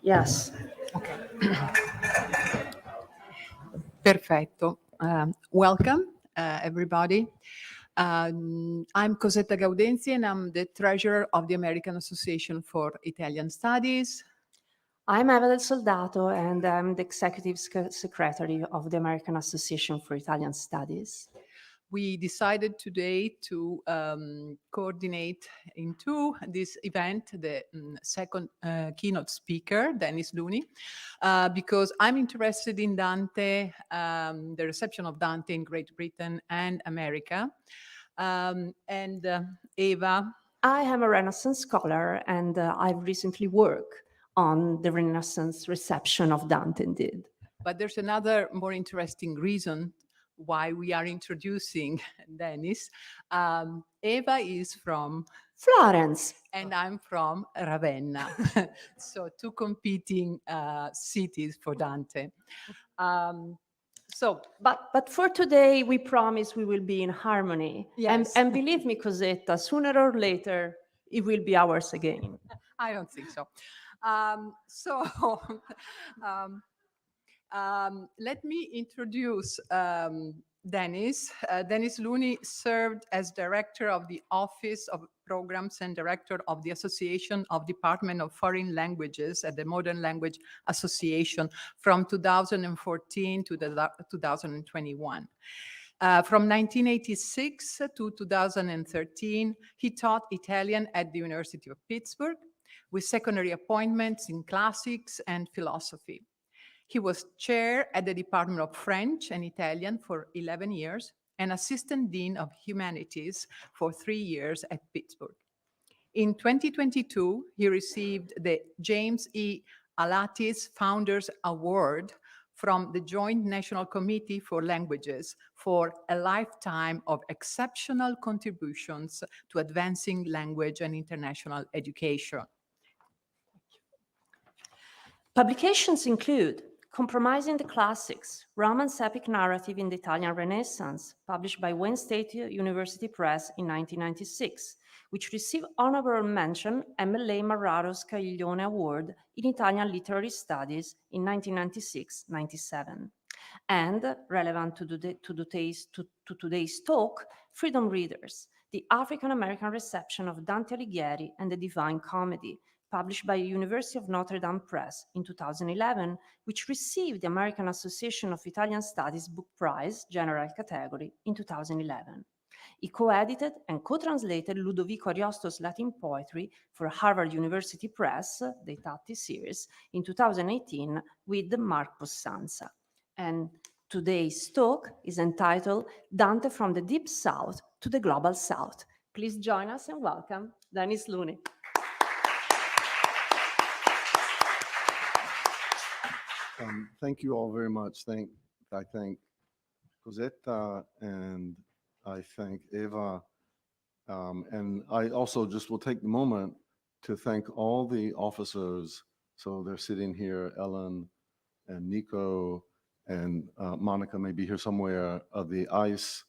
Yes. Okay. Perfetto. Welcome, everybody. I'm Cosetta Gaudenzi, and I'm the treasurer of the American Association for Italian Studies. I'm Evelyn Soldato, and I'm the executive secretary of the American Association for Italian Studies. We decided today to coordinate into this event the second keynote speaker, Dennis Looney, because I'm interested in Dante, the reception of Dante in Great Britain and America. Eva. I am a Renaissance scholar, and I've recently worked on the Renaissance reception of Dante indeed. But there's another more interesting reason why we are introducing Dennis. Eva is from Florence. And I'm from Ravenna. So two competing cities for Dante. But for today, we promise we will be in harmony. Yes. And believe me, Cosetta, sooner or later, it will be ours again. I don't think so. Let me introduce Dennis. Dennis Looney served as director of the Office of Programs and director of the Association of Department of Foreign Languages at the Modern Language Association from 2014 to 2021. From 1986 to 2013, he taught Italian at the University of Pittsburgh with secondary appointments in classics and philosophy. He was chair at the Department of French and Italian for 11 years and assistant dean of humanities for 3 years at Pittsburgh. In 2022, he received the James E. Alatis Founders Award from the Joint National Committee for Languages for a lifetime of exceptional contributions to advancing language and international education. Publications include Compromising the Classics, Romance Epic Narrative in the Italian Renaissance, published by Wayne State University Press in 1996, which received honorable mention MLA Marraro Scaglione Award in Italian Literary Studies in 1996-97. And relevant to today's talk, Freedom Readers, the African-American reception of Dante Alighieri and the Divine Comedy, published by University of Notre Dame Press in 2011, which received the American Association of Italian Studies Book Prize, General Category, in 2011. He co-edited and co-translated Ludovico Ariosto's Latin poetry for Harvard University Press, the Tatti series, in 2018 with Mark Possanza. And today's talk is entitled Dante from the Deep South to the Global South. Please join us and welcome Dennis Looney. Thank you all very much. I thank Cosetta and I thank Eva. And I also just will take the moment to thank all the officers. So they're sitting here, Ellen and Nico and Monica may be here somewhere, of the ICE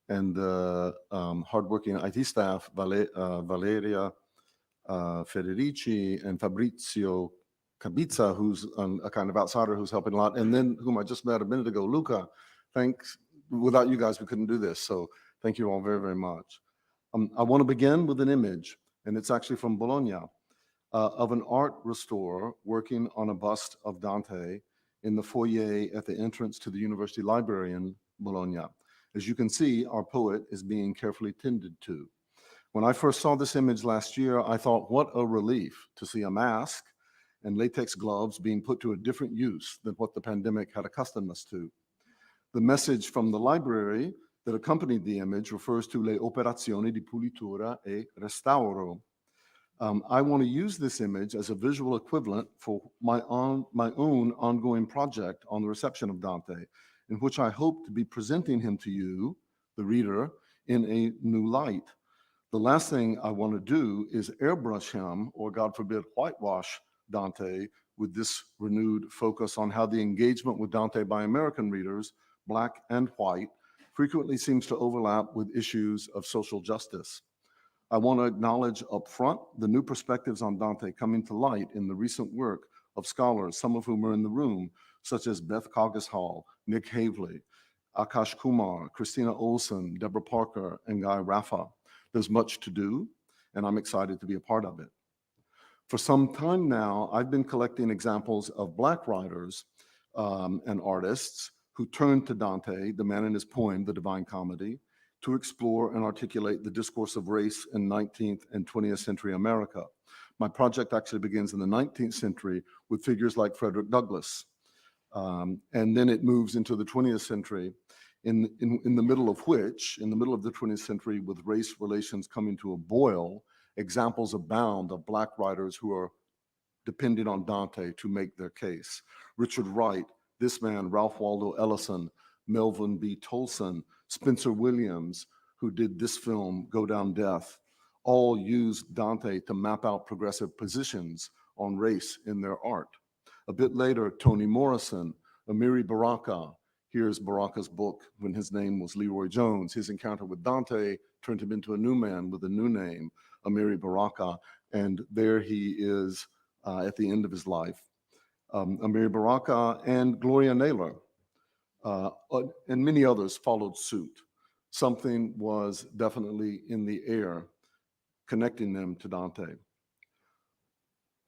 and the hardworking IT staff, Valeria Federici and Fabrizio Cabizza, who's a kind of outsider who's helping a lot, and then whom I just met a minute ago, Luca. Thanks. Without you guys, we couldn't do this. So thank you all very, very much. I want to begin with an image, and it's actually from Bologna, of an art restorer working on a bust of Dante in the foyer at the entrance to the University Library in Bologna. As you can see, our poet is being carefully tended to. When I first saw this image last year, I thought, what a relief to see a mask and latex gloves being put to a different use than what the pandemic had accustomed us to. The message from the library that accompanied the image refers to le operazioni di pulitura e restauro. I want to use this image as a visual equivalent for my own ongoing project on the reception of Dante, in which I hope to be presenting him to you, the reader, in a new light. The last thing I want to do is airbrush him, or God forbid, whitewash Dante with this renewed focus on how the engagement with Dante by American readers, Black and white, frequently seems to overlap with issues of social justice. I want to acknowledge up front the new perspectives on Dante coming to light in the recent work of scholars, some of whom are in the room, such as Beth Coggeshall, Nick Havley, Akash Kumar, Christina Olson, Deborah Parker, and Guy Raffa. There's much to do, and I'm excited to be a part of it. For some time now, I've been collecting examples of Black writers and artists who turned to Dante, the man in his poem, The Divine Comedy, to explore and articulate the discourse of race in 19th and 20th century America. My project actually begins in the 19th century with figures like Frederick Douglass, and then it moves into the 20th century, in the middle of which, in the middle of the 20th century, with race relations coming to a boil, examples abound of Black writers who are depending on Dante to make their case. Richard Wright, this man, Ralph Waldo Ellison, Melvin B. Tolson, Spencer Williams, who did this film, Go Down Death, all used Dante to map out progressive positions on race in their art. A bit later, Toni Morrison, Amiri Baraka, here's Baraka's book when his name was Leroy Jones. His encounter with Dante turned him into a new man with a new name, Amiri Baraka, and there he is at the end of his life. Amiri Baraka and Gloria Naylor and many others followed suit. Something was definitely in the air connecting them to Dante.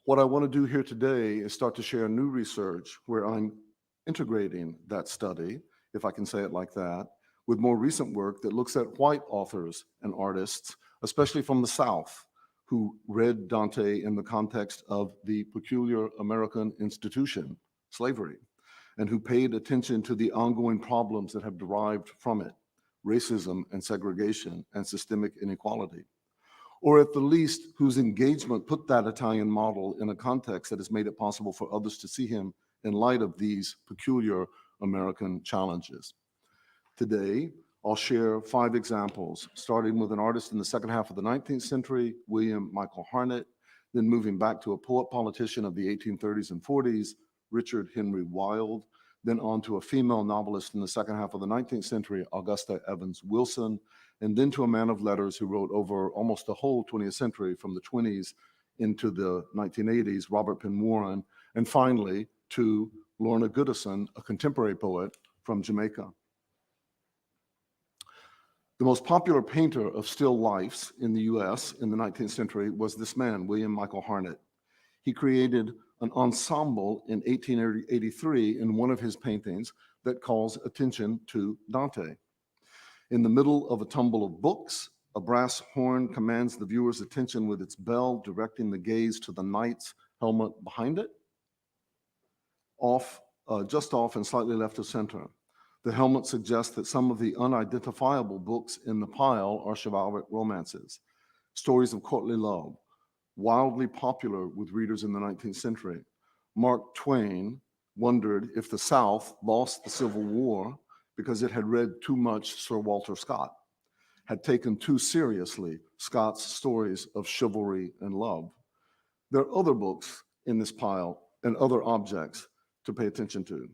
What I want to do here today is start to share new research where I'm integrating that study, if I can say it like that, with more recent work that looks at white authors and artists, especially from the South, who read Dante in the context of the peculiar American institution, slavery, and who paid attention to the ongoing problems that have derived from it, racism and segregation and systemic inequality, or at the least whose engagement put that Italian model in a context that has made it possible for others to see him in light of these peculiar American challenges. Today, I'll share 5 examples, starting with an artist in the second half of the 19th century, William Michael Harnett, then moving back to a poet politician of the 1830s and 40s, Richard Henry Wilde, then on to a female novelist in the second half of the 19th century, Augusta Evans Wilson, and then to a man of letters who wrote over almost the whole 20th century from the 20s into the 1980s, Robert Penn Warren, and finally to Lorna Goodison, a contemporary poet from Jamaica. The most popular painter of still lifes in the US in the 19th century was this man, William Michael Harnett. He created an ensemble in 1883 in one of his paintings that calls attention to Dante. In the middle of a tumble of books, a brass horn commands the viewer's attention with its bell, directing the gaze to the knight's helmet behind it, just off and slightly left of center. The helmet suggests that some of the unidentifiable books in the pile are chivalric romances, stories of courtly love, wildly popular with readers in the 19th century. Mark Twain wondered if the South lost the Civil War because it had read too much Sir Walter Scott, had taken too seriously Scott's stories of chivalry and love. There are other books in this pile and other objects to pay attention to.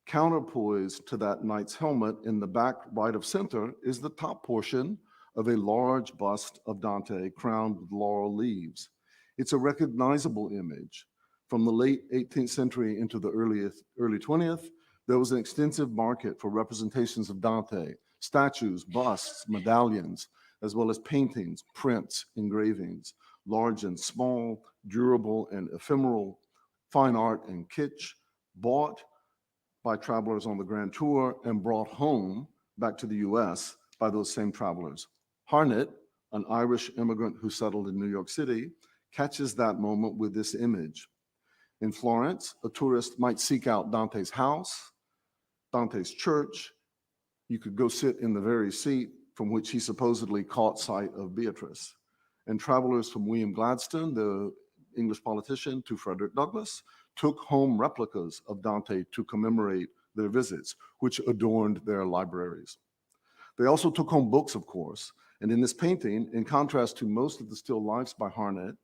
Counterpoised to that knight's helmet in the back right of center is the top portion of a large bust of Dante crowned with laurel leaves. It's a recognizable image. From the late 18th century into the early 20th, there was an extensive market for representations of Dante, statues, busts, medallions, as well as paintings, prints, engravings, large and small, durable and ephemeral, fine art and kitsch, bought by travelers on the Grand Tour and brought home back to the US by those same travelers. Harnett, an Irish immigrant who settled in New York City, catches that moment with this image. In Florence, a tourist might seek out Dante's house, Dante's church. You could go sit in the very seat from which he supposedly caught sight of Beatrice. And travelers from William Gladstone, the English politician, to Frederick Douglass, took home replicas of Dante to commemorate their visits, which adorned their libraries. They also took home books, of course, and in this painting, in contrast to most of the still lifes by Harnett,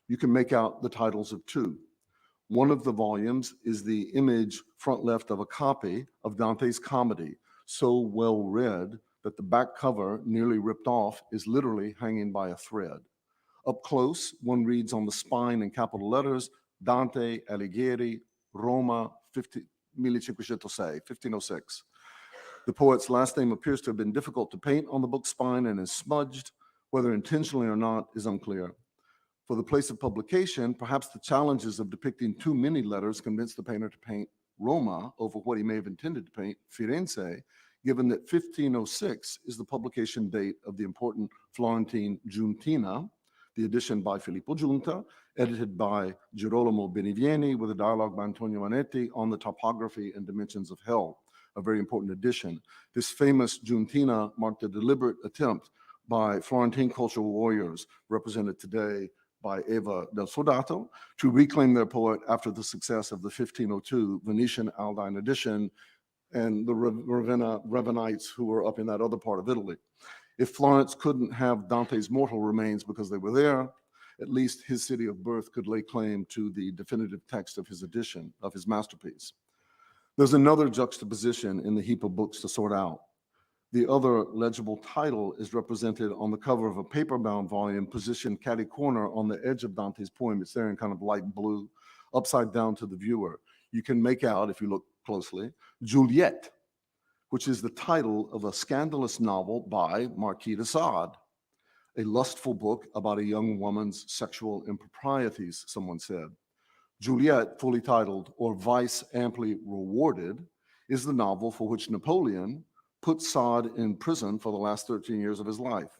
you can make out the titles of 2. One of the volumes is the image front left of a copy of Dante's Comedy, so well read that the back cover, nearly ripped off, is literally hanging by a thread. Up close, one reads on the spine in capital letters, Dante Alighieri, Roma, 1506. The poet's last name appears to have been difficult to paint on the book spine and is smudged. Whether intentionally or not is unclear. For the place of publication, perhaps the challenges of depicting too many letters convinced the painter to paint Roma over what he may have intended to paint Firenze, given that 1506 is the publication date of the important Florentine Giuntina, the edition by Filippo Giunta, edited by Girolamo Benivieni with a dialogue by Antonio Manetti on the topography and dimensions of hell, a very important edition. This famous Giuntina marked a deliberate attempt by Florentine cultural warriors, represented today by Eva del Sodato, to reclaim their poet after the success of the 1502 Venetian Aldine edition and the Ravenites who were up in that other part of Italy. If Florence couldn't have Dante's mortal remains because they were there, at least his city of birth could lay claim to the definitive text of his edition, of his masterpiece. There's another juxtaposition in the heap of books to sort out. The other legible title is represented on the cover of a paper-bound volume positioned catty corner on the edge of Dante's poem. It's there in kind of light blue, upside down to the viewer. You can make out, if you look closely, Juliet, which is the title of a scandalous novel by Marquis de Sade, a lustful book about a young woman's sexual improprieties, someone said. Juliet, fully titled, or Vice Amply Rewarded, is the novel for which Napoleon put Sade in prison for the last 13 years of his life.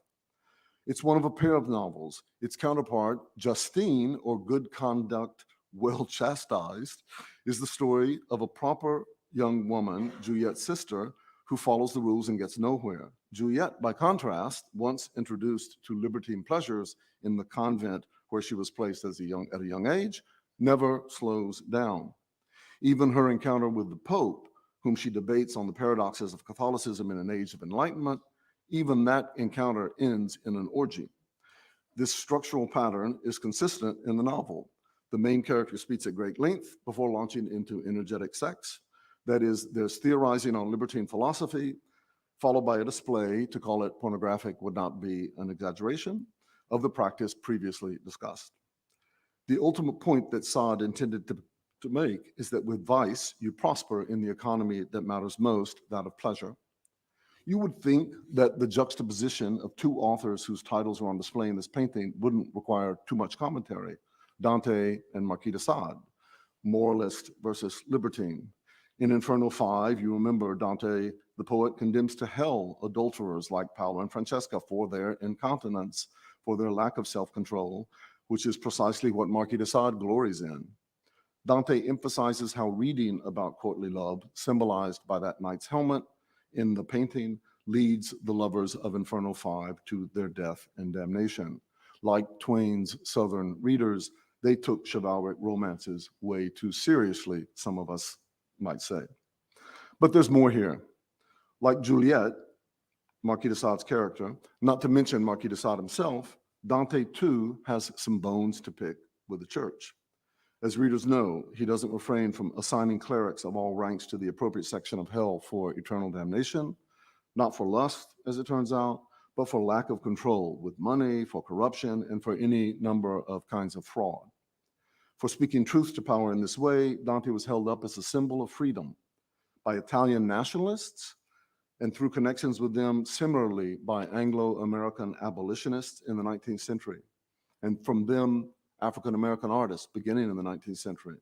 It's one of a pair of novels. Its counterpart, Justine, or Good Conduct Well Chastised, is the story of a proper young woman, Juliet's sister, who follows the rules and gets nowhere. Juliet, by contrast, once introduced to libertine pleasures in the convent where she was placed at a young age, never slows down. Even her encounter with the Pope, whom she debates on the paradoxes of Catholicism in an age of enlightenment, even that encounter ends in an orgy. This structural pattern is consistent in the novel. The main character speaks at great length before launching into energetic sex. That is, there's theorizing on libertine philosophy, followed by a display, to call it pornographic would not be an exaggeration, of the practice previously discussed. The ultimate point that Sade intended to make is that with vice, you prosper in the economy that matters most, that of pleasure. You would think that the juxtaposition of two authors whose titles are on display in this painting wouldn't require too much commentary. Dante and Marquis de Sade, moralist versus libertine. In Inferno 5, you remember Dante, the poet, condemns to hell adulterers like Paolo and Francesca for their incontinence, for their lack of self-control, which is precisely what Marquis de Sade glories in. Dante emphasizes how reading about courtly love, symbolized by that knight's helmet in the painting, leads the lovers of Inferno 5 to their death and damnation. Like Twain's Southern readers, they took chivalric romances way too seriously, some of us might say. But there's more here. Like Juliet, Marquis de Sade's character, not to mention Marquis de Sade himself, Dante too has some bones to pick with the church. As readers know, he doesn't refrain from assigning clerics of all ranks to the appropriate section of hell for eternal damnation, not for lust, as it turns out, but for lack of control with money, for corruption, and for any number of kinds of fraud. For speaking truth to power in this way, Dante was held up as a symbol of freedom by Italian nationalists, and through connections with them similarly by Anglo-American abolitionists in the 19th century, and from them, African-American artists beginning in the 19th century.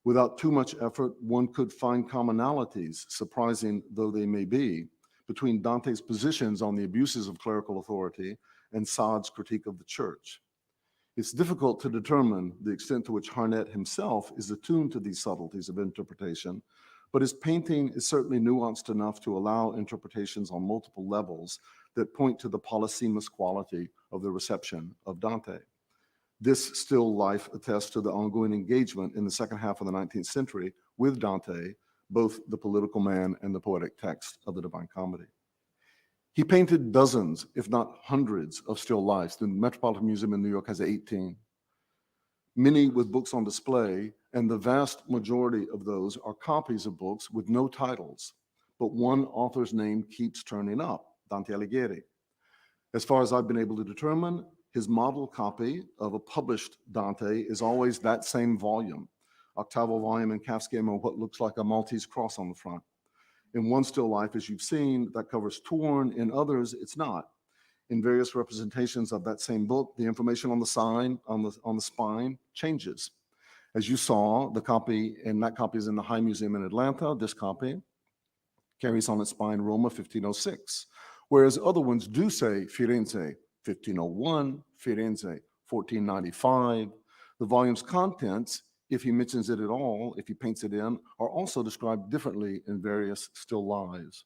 Without too much effort, one could find commonalities, surprising though they may be, between Dante's positions on the abuses of clerical authority and Sade's critique of the church. It's difficult to determine the extent to which Harnett himself is attuned to these subtleties of interpretation, but his painting is certainly nuanced enough to allow interpretations on multiple levels that point to the polysemous quality of the reception of Dante. This still life attests to the ongoing engagement in the second half of the 19th century with Dante, both the political man and the poetic text of the Divine Comedy. He painted dozens, if not hundreds, of still lifes. The Metropolitan Museum in New York has 18. Many with books on display, and the vast majority of those are copies of books with no titles, but one author's name keeps turning up, Dante Alighieri. As far as I've been able to determine, his model copy of a published Dante is always that same volume. Octavo volume and calfskin of what looks like a Maltese cross on the front. In one still life, as you've seen, that cover's torn. In others, it's not. In various representations of that same book, the information on the sign, on the spine, changes. As you saw, the copy, and that copy is in the High Museum in Atlanta. This copy carries on its spine Roma 1506, whereas other ones do say Firenze 1501, Firenze 1495. The volume's contents, if he mentions it at all, if he paints it in, are also described differently in various still lives.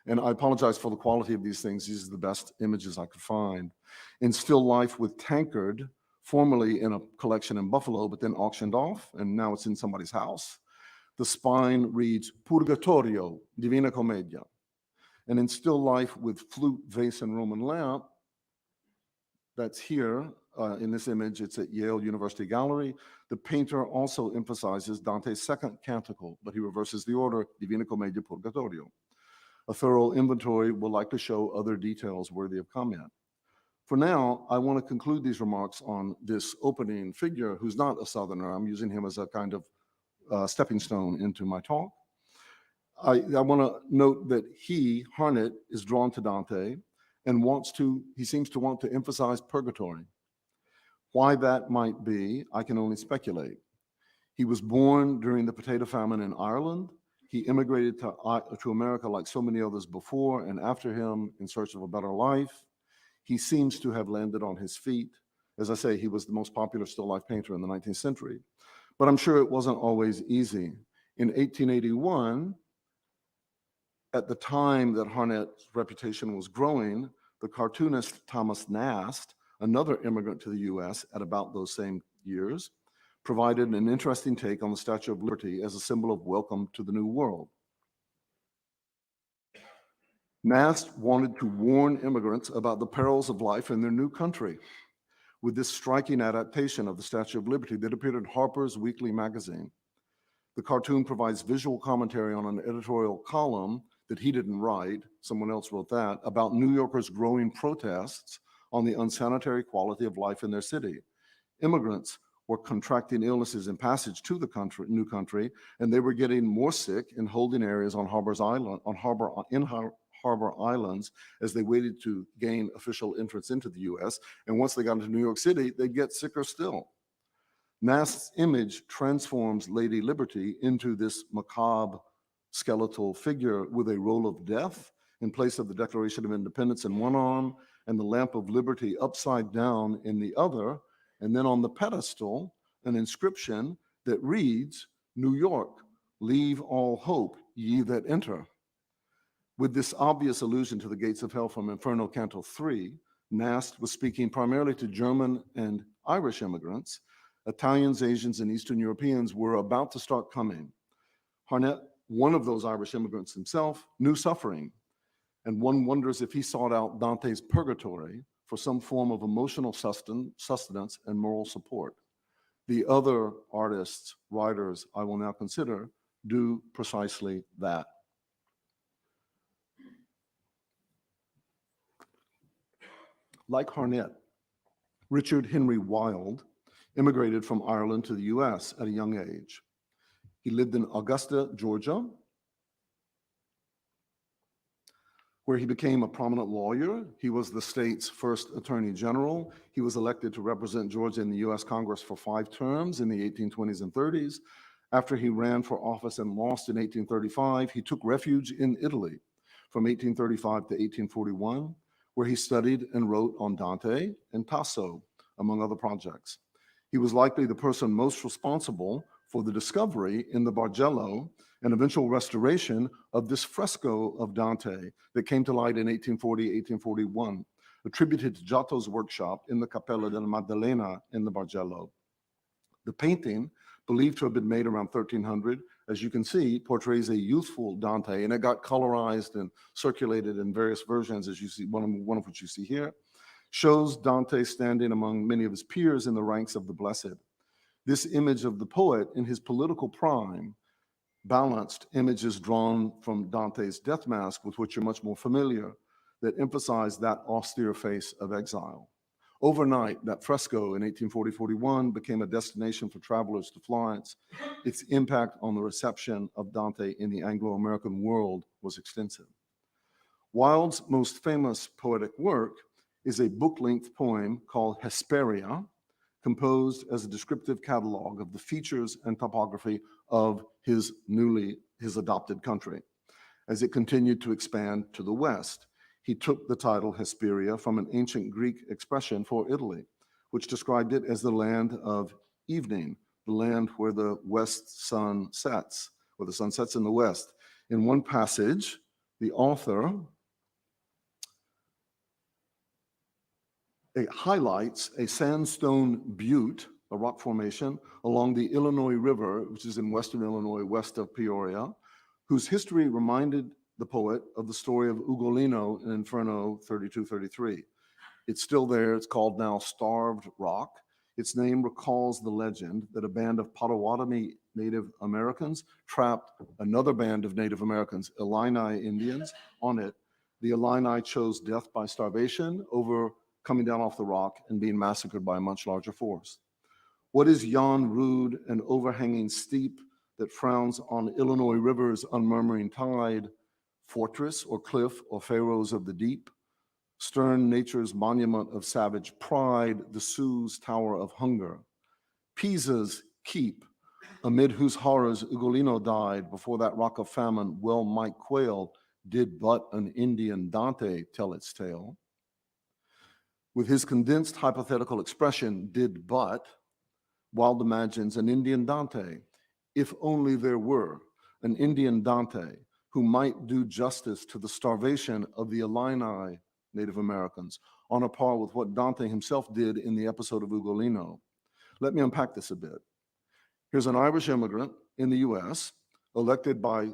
And I apologize for the quality of these things. These are the best images I could find. In still life with Tankard, formerly in a collection in Buffalo, but then auctioned off, and now it's in somebody's house, the spine reads Purgatorio, Divina Commedia. And in still life with flute, vase, and Roman lamp, that's here in this image, it's at Yale University Gallery. The painter also emphasizes Dante's second canticle, but he reverses the order, Divina Commedia, Purgatorio. A thorough inventory will likely show other details worthy of comment. For now, I want to conclude these remarks on this opening figure who's not a Southerner. I'm using him as a kind of stepping stone into my talk. I want to note that he, Harnett, is drawn to Dante and he seems to want to emphasize purgatory. Why that might be, I can only speculate. He was born during the potato famine in Ireland. He immigrated to America like so many others before and after him in search of a better life. He seems to have landed on his feet. As I say, he was the most popular still life painter in the 19th century. But I'm sure it wasn't always easy. In 1881, at the time that Harnett's reputation was growing, the cartoonist Thomas Nast, another immigrant to the US at about those same years, provided an interesting take on the Statue of Liberty as a symbol of welcome to the New World. Nast wanted to warn immigrants about the perils of life in their new country with this striking adaptation of the Statue of Liberty that appeared in Harper's Weekly magazine. The cartoon provides visual commentary on an editorial column that he didn't write, someone else wrote that, about New Yorkers' growing protests on the unsanitary quality of life in their city. Immigrants were contracting illnesses in passage to the new country, and they were getting more sick in holding areas on Harbor Islands as they waited to gain official entrance into the US. And once they got into New York City, they'd get sicker still. Nast's image transforms Lady Liberty into this macabre skeletal figure with a roll of death in place of the Declaration of Independence in one arm and the lamp of liberty upside down in the other. And then on the pedestal, an inscription that reads, New York, leave all hope, ye that enter. With this obvious allusion to the gates of hell from Inferno Canto 3, Nast was speaking primarily to German and Irish immigrants. Italians, Asians, and Eastern Europeans were about to start coming. Harnett, one of those Irish immigrants himself, knew suffering, and one wonders if he sought out Dante's purgatory for some form of emotional sustenance and moral support. The other artists, writers I will now consider do precisely that. Like Harnett, Richard Henry Wilde immigrated from Ireland to the US at a young age. He lived in Augusta, Georgia, where he became a prominent lawyer. He was the state's first attorney general. He was elected to represent Georgia in the US Congress for 5 terms in the 1820s and 30s. After he ran for office and lost in 1835, he took refuge in Italy from 1835 to 1841, where he studied and wrote on Dante and Tasso, among other projects. He was likely the person most responsible for the discovery in the Bargello and eventual restoration of this fresco of Dante that came to light in 1840, 1841, attributed to Giotto's workshop in the Cappella della Maddalena in the Bargello. The painting, believed to have been made around 1300, as you can see, portrays a youthful Dante, and it got colorized and circulated in various versions, as you see, one of which you see here, shows Dante standing among many of his peers in the ranks of the blessed. This image of the poet in his political prime balanced images drawn from Dante's death mask, with which you're much more familiar, that emphasize that austere face of exile. Overnight, that fresco in 1840-41 became a destination for travelers to Florence. Its impact on the reception of Dante in the Anglo-American world was extensive. Wilde's most famous poetic work is a book-length poem called Hesperia, composed as a descriptive catalog of the features and topography of his adopted country. As it continued to expand to the west, he took the title Hesperia from an ancient Greek expression for Italy, which described it as the land of evening, the land where the west sun sets, where the sun sets in the west. In one passage, the author highlights a sandstone butte, a rock formation, along the Illinois River, which is in western Illinois, west of Peoria, whose history reminded the poet of the story of Ugolino in Inferno 32-33. It's still there. It's called now Starved Rock. Its name recalls the legend that a band of Potawatomi Native Americans trapped another band of Native Americans, Illini Indians, on it. The Illini chose death by starvation over coming down off the rock and being massacred by a much larger force. What is yon rude and overhanging steep that frowns on Illinois River's unmurmuring tide, fortress or cliff or pharaohs of the deep, stern nature's monument of savage pride, the Sioux's tower of hunger, Pisa's keep, amid whose horrors Ugolino died, before that rock of famine well might quail, did but an Indian Dante tell its tale. With his condensed hypothetical expression, did but, Wilde imagines an Indian Dante, if only there were an Indian Dante who might do justice to the starvation of the Illini Native Americans, on a par with what Dante himself did in the episode of Ugolino. Let me unpack this a bit. Here's an Irish immigrant in the US, elected by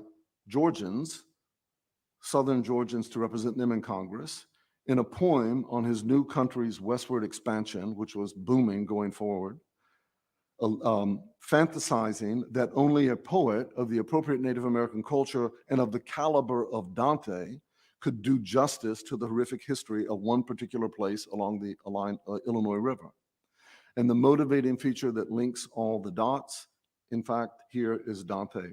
Georgians, Southern Georgians, to represent them in Congress, in a poem on his new country's westward expansion, which was booming going forward, fantasizing that only a poet of the appropriate Native American culture and of the caliber of Dante could do justice to the horrific history of one particular place along the Illinois River. And the motivating feature that links all the dots, in fact, here is Dante.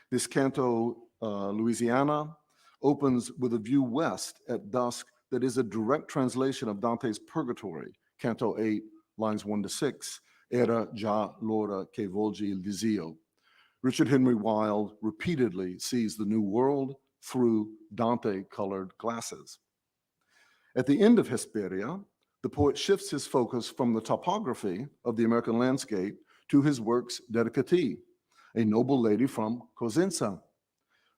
This canto, Louisiana, opens with a view west at dusk that is a direct translation of Dante's Purgatory, Canto 8, lines 1-6, Era già l'ora che volgi il visio. Richard Henry Wilde repeatedly sees the New World through Dante-colored glasses. At the end of Hesperia, the poet shifts his focus from the topography of the American landscape to his work's dedicatee, a noble lady from Cosenza,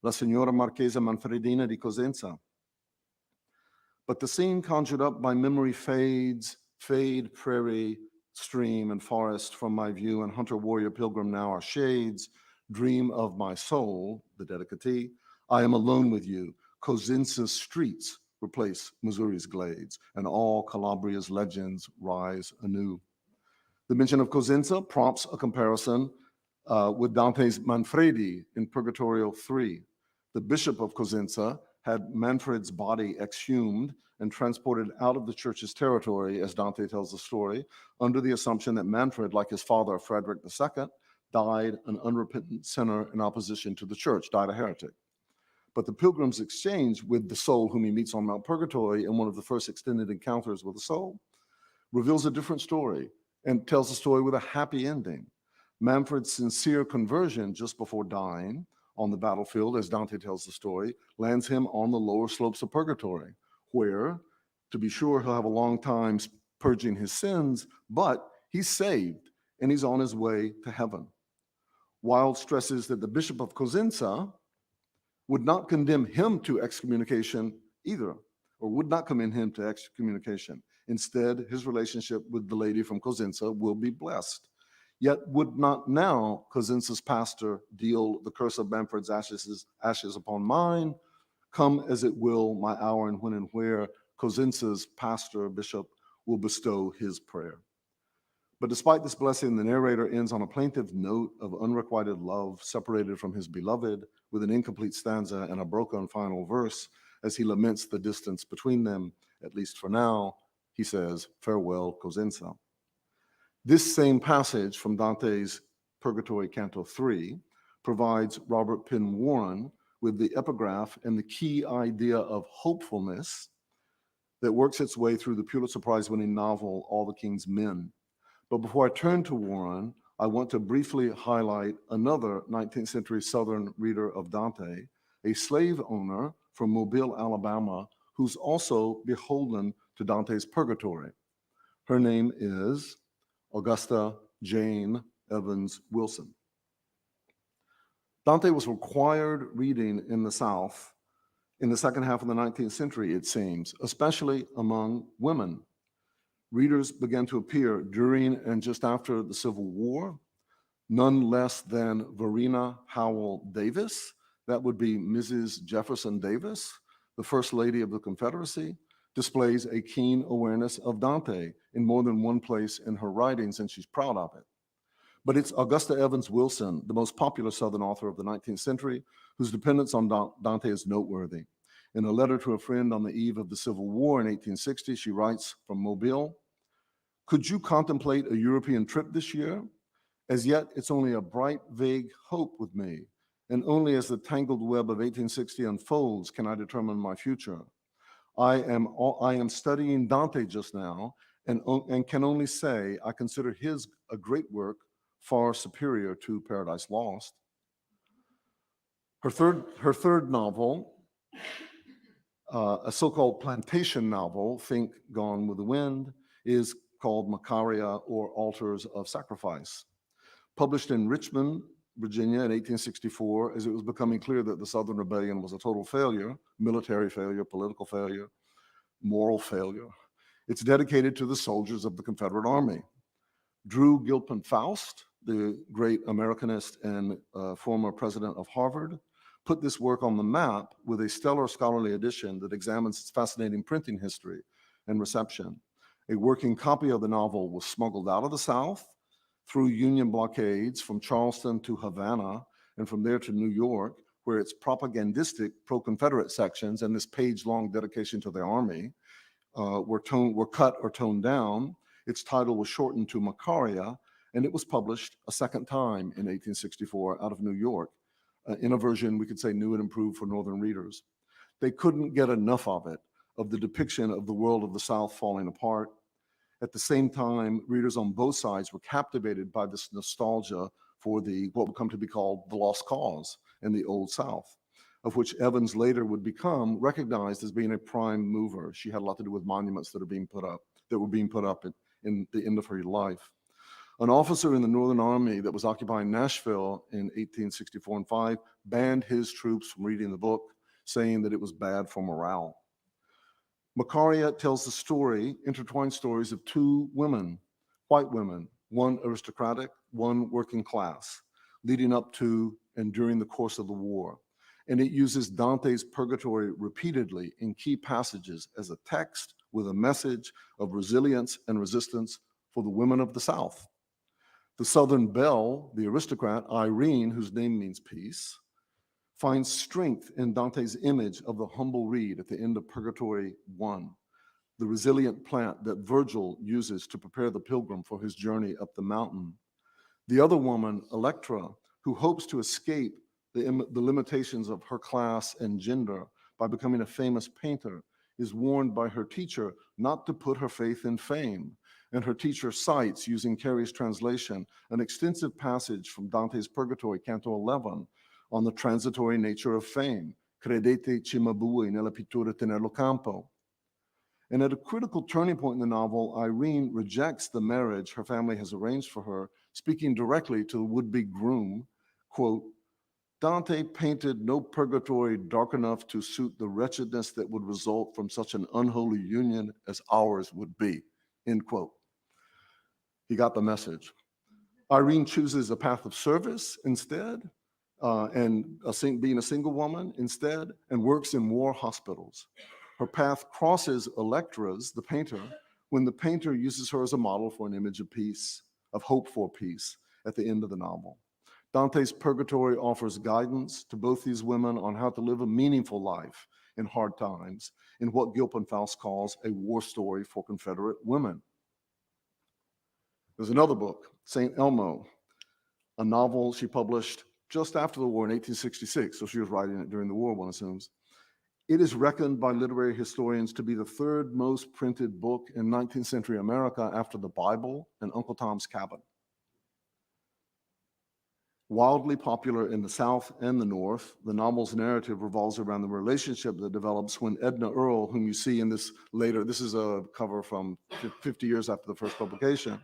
La Signora Marchesa Manfredina di Cosenza. But the scene conjured up by memory fades, fade, prairie, stream, and forest from my view, and hunter, warrior, pilgrim now are shades. Dream of my soul, the dedicatee, I am alone with you. Cosenza's streets replace Missouri's glades, and all Calabria's legends rise anew. The mention of Cosenza prompts a comparison with Dante's Manfredi in Purgatorio 3. The bishop of Cosenza had Manfred's body exhumed and transported out of the church's territory, as Dante tells the story, under the assumption that Manfred, like his father Frederick II, died an unrepentant sinner in opposition to the church, died a heretic. But the pilgrim's exchange with the soul whom he meets on Mount Purgatory in one of the first extended encounters with the soul reveals a different story and tells the story with a happy ending. Manfred's sincere conversion just before dying on the battlefield, as Dante tells the story, lands him on the lower slopes of purgatory, where, to be sure, he'll have a long time purging his sins, but he's saved and he's on his way to heaven. Wilde stresses that the bishop of Cosenza would not condemn him to excommunication either, or would not commend him to excommunication. Instead, his relationship with the lady from Cosenza will be blessed. Yet would not now Cosenza's pastor deal the curse of Manfred's ashes upon mine? Come as it will, my hour and when and where Cosenza's pastor, bishop, will bestow his prayer. But despite this blessing, the narrator ends on a plaintive note of unrequited love, separated from his beloved, with an incomplete stanza and a broken final verse, as he laments the distance between them, at least for now, He says, farewell, Cosenza. This same passage from Dante's Purgatory, Canto 3, provides Robert Penn Warren with the epigraph and the key idea of hopefulness that works its way through the Pulitzer Prize-winning novel, All the King's Men. But before I turn to Warren, I want to briefly highlight another 19th century Southern reader of Dante, a slave owner from Mobile, Alabama, who's also beholden to Dante's Purgatory. Her name is Augusta Jane Evans Wilson. Dante was required reading in the South in the second half of the 19th century, it seems, especially among women. Readers began to appear during and just after the Civil War, none less than Verena Howell Davis, that would be Mrs. Jefferson Davis, the First Lady of the Confederacy, displays a keen awareness of Dante in more than one place in her writings, and she's proud of it. But it's Augusta Evans Wilson, the most popular Southern author of the 19th century, whose dependence on Dante is noteworthy. In a letter to a friend on the eve of the Civil War in 1860, she writes from Mobile, "Could you contemplate a European trip this year? As yet, it's only a bright, vague hope with me, and only as the tangled web of 1860 unfolds can I determine my future. I am studying Dante just now, and can only say I consider his a great work, far superior to Paradise Lost." Her third novel, a so-called plantation novel, think Gone with the Wind, is called MACARIA, or Altars of Sacrifice. Published in Richmond, Virginia in 1864, as it was becoming clear that the Southern Rebellion was a total failure, military failure, political failure, moral failure. It's dedicated to the soldiers of the Confederate Army. Drew Gilpin Faust, the great Americanist and former president of Harvard, put this work on the map with a stellar scholarly edition that examines its fascinating printing history and reception. A working copy of the novel was smuggled out of the South through Union blockades from Charleston to Havana, and from there to New York, where its propagandistic pro-Confederate sections and this page-long dedication to the Army were cut or toned down. Its title was shortened to MACARIA, and it was published a second time in 1864 out of New York, in a version we could say new and improved for Northern readers. They couldn't get enough of it, of the depiction of the world of the South falling apart. At the same time, readers on both sides were captivated by this nostalgia for what would come to be called the lost cause in the Old South, of which Evans later would become recognized as being a prime mover. She had a lot to do with monuments that were being put up in the end of her life. An officer in the Northern Army that was occupying Nashville in 1864 and 5 banned his troops from reading the book, saying that it was bad for morale. MACARIA tells the intertwined stories of two women, white women, one aristocratic, one working class, leading up to and during the course of the war. And it uses Dante's Purgatory repeatedly in key passages as a text with a message of resilience and resistance for the women of the South. The Southern belle, the aristocrat, Irene, whose name means peace, finds strength in Dante's image of the humble reed at the end of Purgatory 1, the resilient plant that Virgil uses to prepare the pilgrim for his journey up the mountain. The other woman, Electra, who hopes to escape the limitations of her class and gender by becoming a famous painter, is warned by her teacher not to put her faith in fame. And her teacher cites, using Carey's translation, an extensive passage from Dante's Purgatory, Canto 11, on the transitory nature of fame. Credete ci mabui nella pittura tenerlo campo. And at a critical turning point in the novel, Irene rejects the marriage her family has arranged for her, speaking directly to the would-be groom, quote, "Dante painted no purgatory dark enough to suit the wretchedness that would result from such an unholy union as ours would be," end quote. He got the message. Irene chooses a path of service instead, being a single woman instead, and works in war hospitals. Her path crosses Electra's, the painter, when the painter uses her as a model for an image of peace, of hope for peace, at the end of the novel. Dante's Purgatory offers guidance to both these women on how to live a meaningful life in hard times in what Gilpin Faust calls a war story for Confederate women. There's another book, St. Elmo, a novel she published just after the war in 1866, so she was writing it during the war, one assumes. It is reckoned by literary historians to be the third most printed book in 19th century America after the Bible and Uncle Tom's Cabin. Wildly popular in the South and the North, the novel's narrative revolves around the relationship that develops when Edna Earl, whom you see in this later, this is a cover from 50 years after the first publication.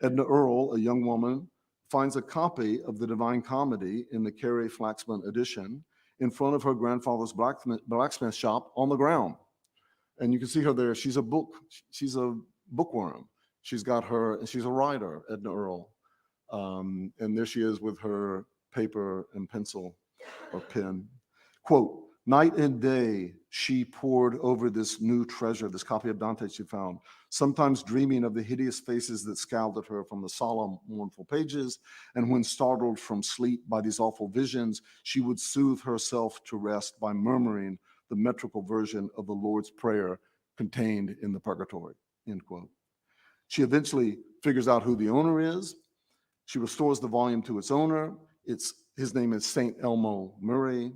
Edna Earl, a young woman, finds a copy of the Divine Comedy in the Carrie Flaxman edition in front of her grandfather's blacksmith shop on the ground. And you can see her there. She's a bookworm. She's got her, and she's a writer, Edna Earl. And there she is with her paper and pencil or pen. Quote, night and day, she pored over this new treasure, this copy of Dante she found, sometimes dreaming of the hideous faces that scowled at her from the solemn, mournful pages. And when startled from sleep by these awful visions, she would soothe herself to rest by murmuring the metrical version of the Lord's Prayer contained in the Purgatory, end quote. She eventually figures out who the owner is. She restores the volume to its owner. His name is St. Elmo Murray,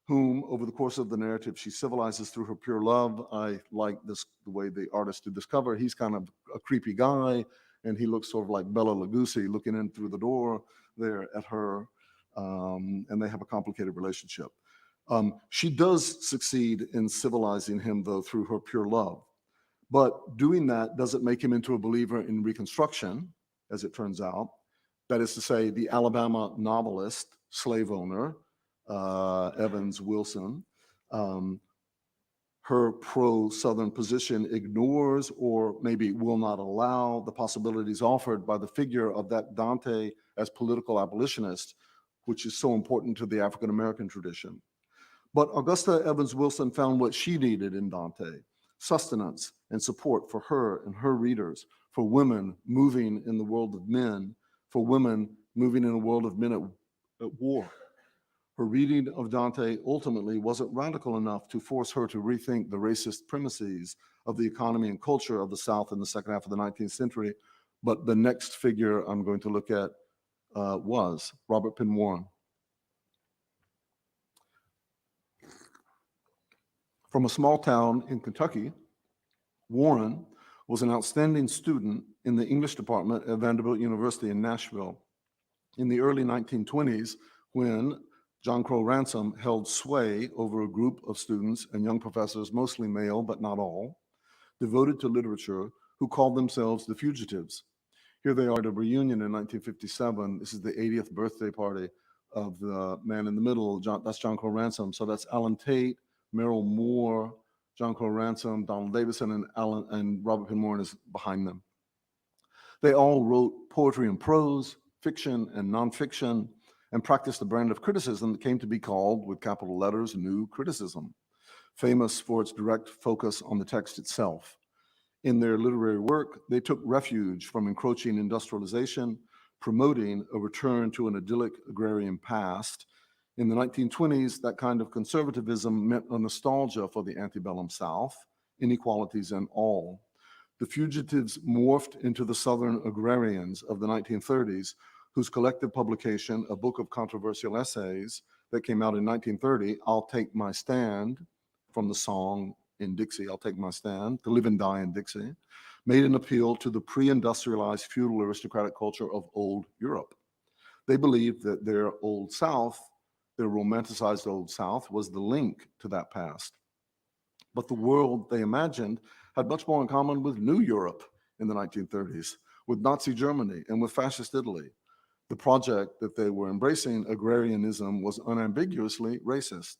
whom over the course of the narrative, she civilizes through her pure love. I like the way the artist did this cover. He's kind of a creepy guy, and he looks sort of like Bela Lugosi looking in through the door there at her, and they have a complicated relationship. She does succeed in civilizing him, though, through her pure love. But doing that doesn't make him into a believer in Reconstruction, as it turns out. That is to say, the Alabama novelist, slave owner, Evans Wilson, her pro-Southern position ignores or maybe will not allow the possibilities offered by the figure of that Dante as political abolitionist, which is so important to the African-American tradition. But Augusta Evans Wilson found what she needed in Dante: sustenance and support for her and her readers, for women moving in the world of men, for women moving in a world of men at war. Her reading of Dante ultimately wasn't radical enough to force her to rethink the racist premises of the economy and culture of the South in the second half of the 19th century. But the next figure I'm going to look at was Robert Penn Warren. From a small town in Kentucky, Warren was an outstanding student in the English department at Vanderbilt University in Nashville. In the early 1920s, when John Crow Ransom held sway over a group of students and young professors, mostly male, but not all, devoted to literature, who called themselves the Fugitives. Here they are at a reunion in 1957. This is the 80th birthday party of the man in the middle. That's John Crow Ransom. So that's Alan Tate, Merrill Moore, John Crow Ransom, Donald Davison, and Robert Penn Warren is behind them. They all wrote poetry and prose, fiction and nonfiction, and practiced a brand of criticism that came to be called, with capital letters, New Criticism, famous for its direct focus on the text itself. In their literary work, they took refuge from encroaching industrialization, promoting a return to an idyllic agrarian past. In the 1920s, that kind of conservatism meant a nostalgia for the antebellum South, inequalities and all. The Fugitives morphed into the Southern agrarians of the 1930s, whose collective publication, a book of controversial essays that came out in 1930, I'll Take My Stand, from the song in Dixie, I'll Take My Stand, To Live and Die in Dixie, made an appeal to the pre-industrialized feudal aristocratic culture of old Europe. They believed that their Old South, their romanticized Old South, was the link to that past. But the world they imagined had much more in common with New Europe in the 1930s, with Nazi Germany and with fascist Italy. The project that they were embracing, agrarianism, was unambiguously racist.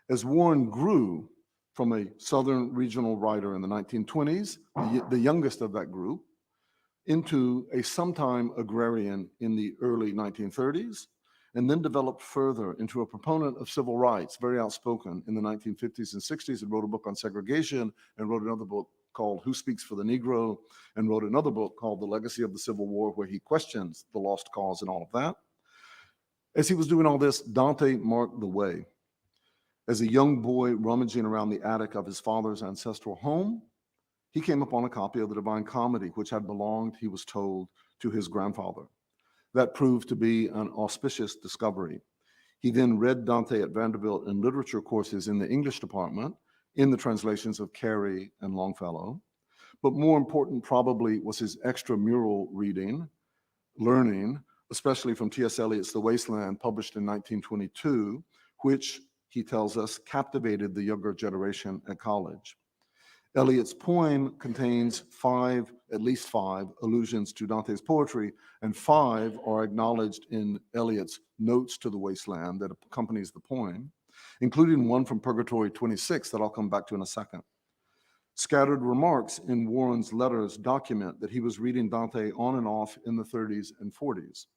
As Warren grew from a Southern regional writer in the 1920s, the youngest of that group, into a sometime agrarian in the early 1930s, and then developed further into a proponent of civil rights, very outspoken in the 1950s and 60s, and wrote a book on segregation, and wrote another book called Who Speaks for the Negro, and wrote another book called The Legacy of the Civil War, where he questions the lost cause and all of that. As he was doing all this, Dante marked the way. As a young boy rummaging around the attic of his father's ancestral home, he came upon a copy of the Divine Comedy, which had belonged, he was told, to his grandfather. That proved to be an auspicious discovery. He then read Dante at Vanderbilt in literature courses in the English department, in the translations of Carey and Longfellow. But more important probably was his extramural learning, especially from T.S. Eliot's The Wasteland, published in 1922, which, he tells us, captivated the younger generation at college. Eliot's poem contains at least five allusions to Dante's poetry, and 5 are acknowledged in Eliot's notes to The Wasteland that accompanies the poem, including one from Purgatory 26 that I'll come back to in a second. Scattered remarks in Warren's letters document that he was reading Dante on and off in the 30s and 40s.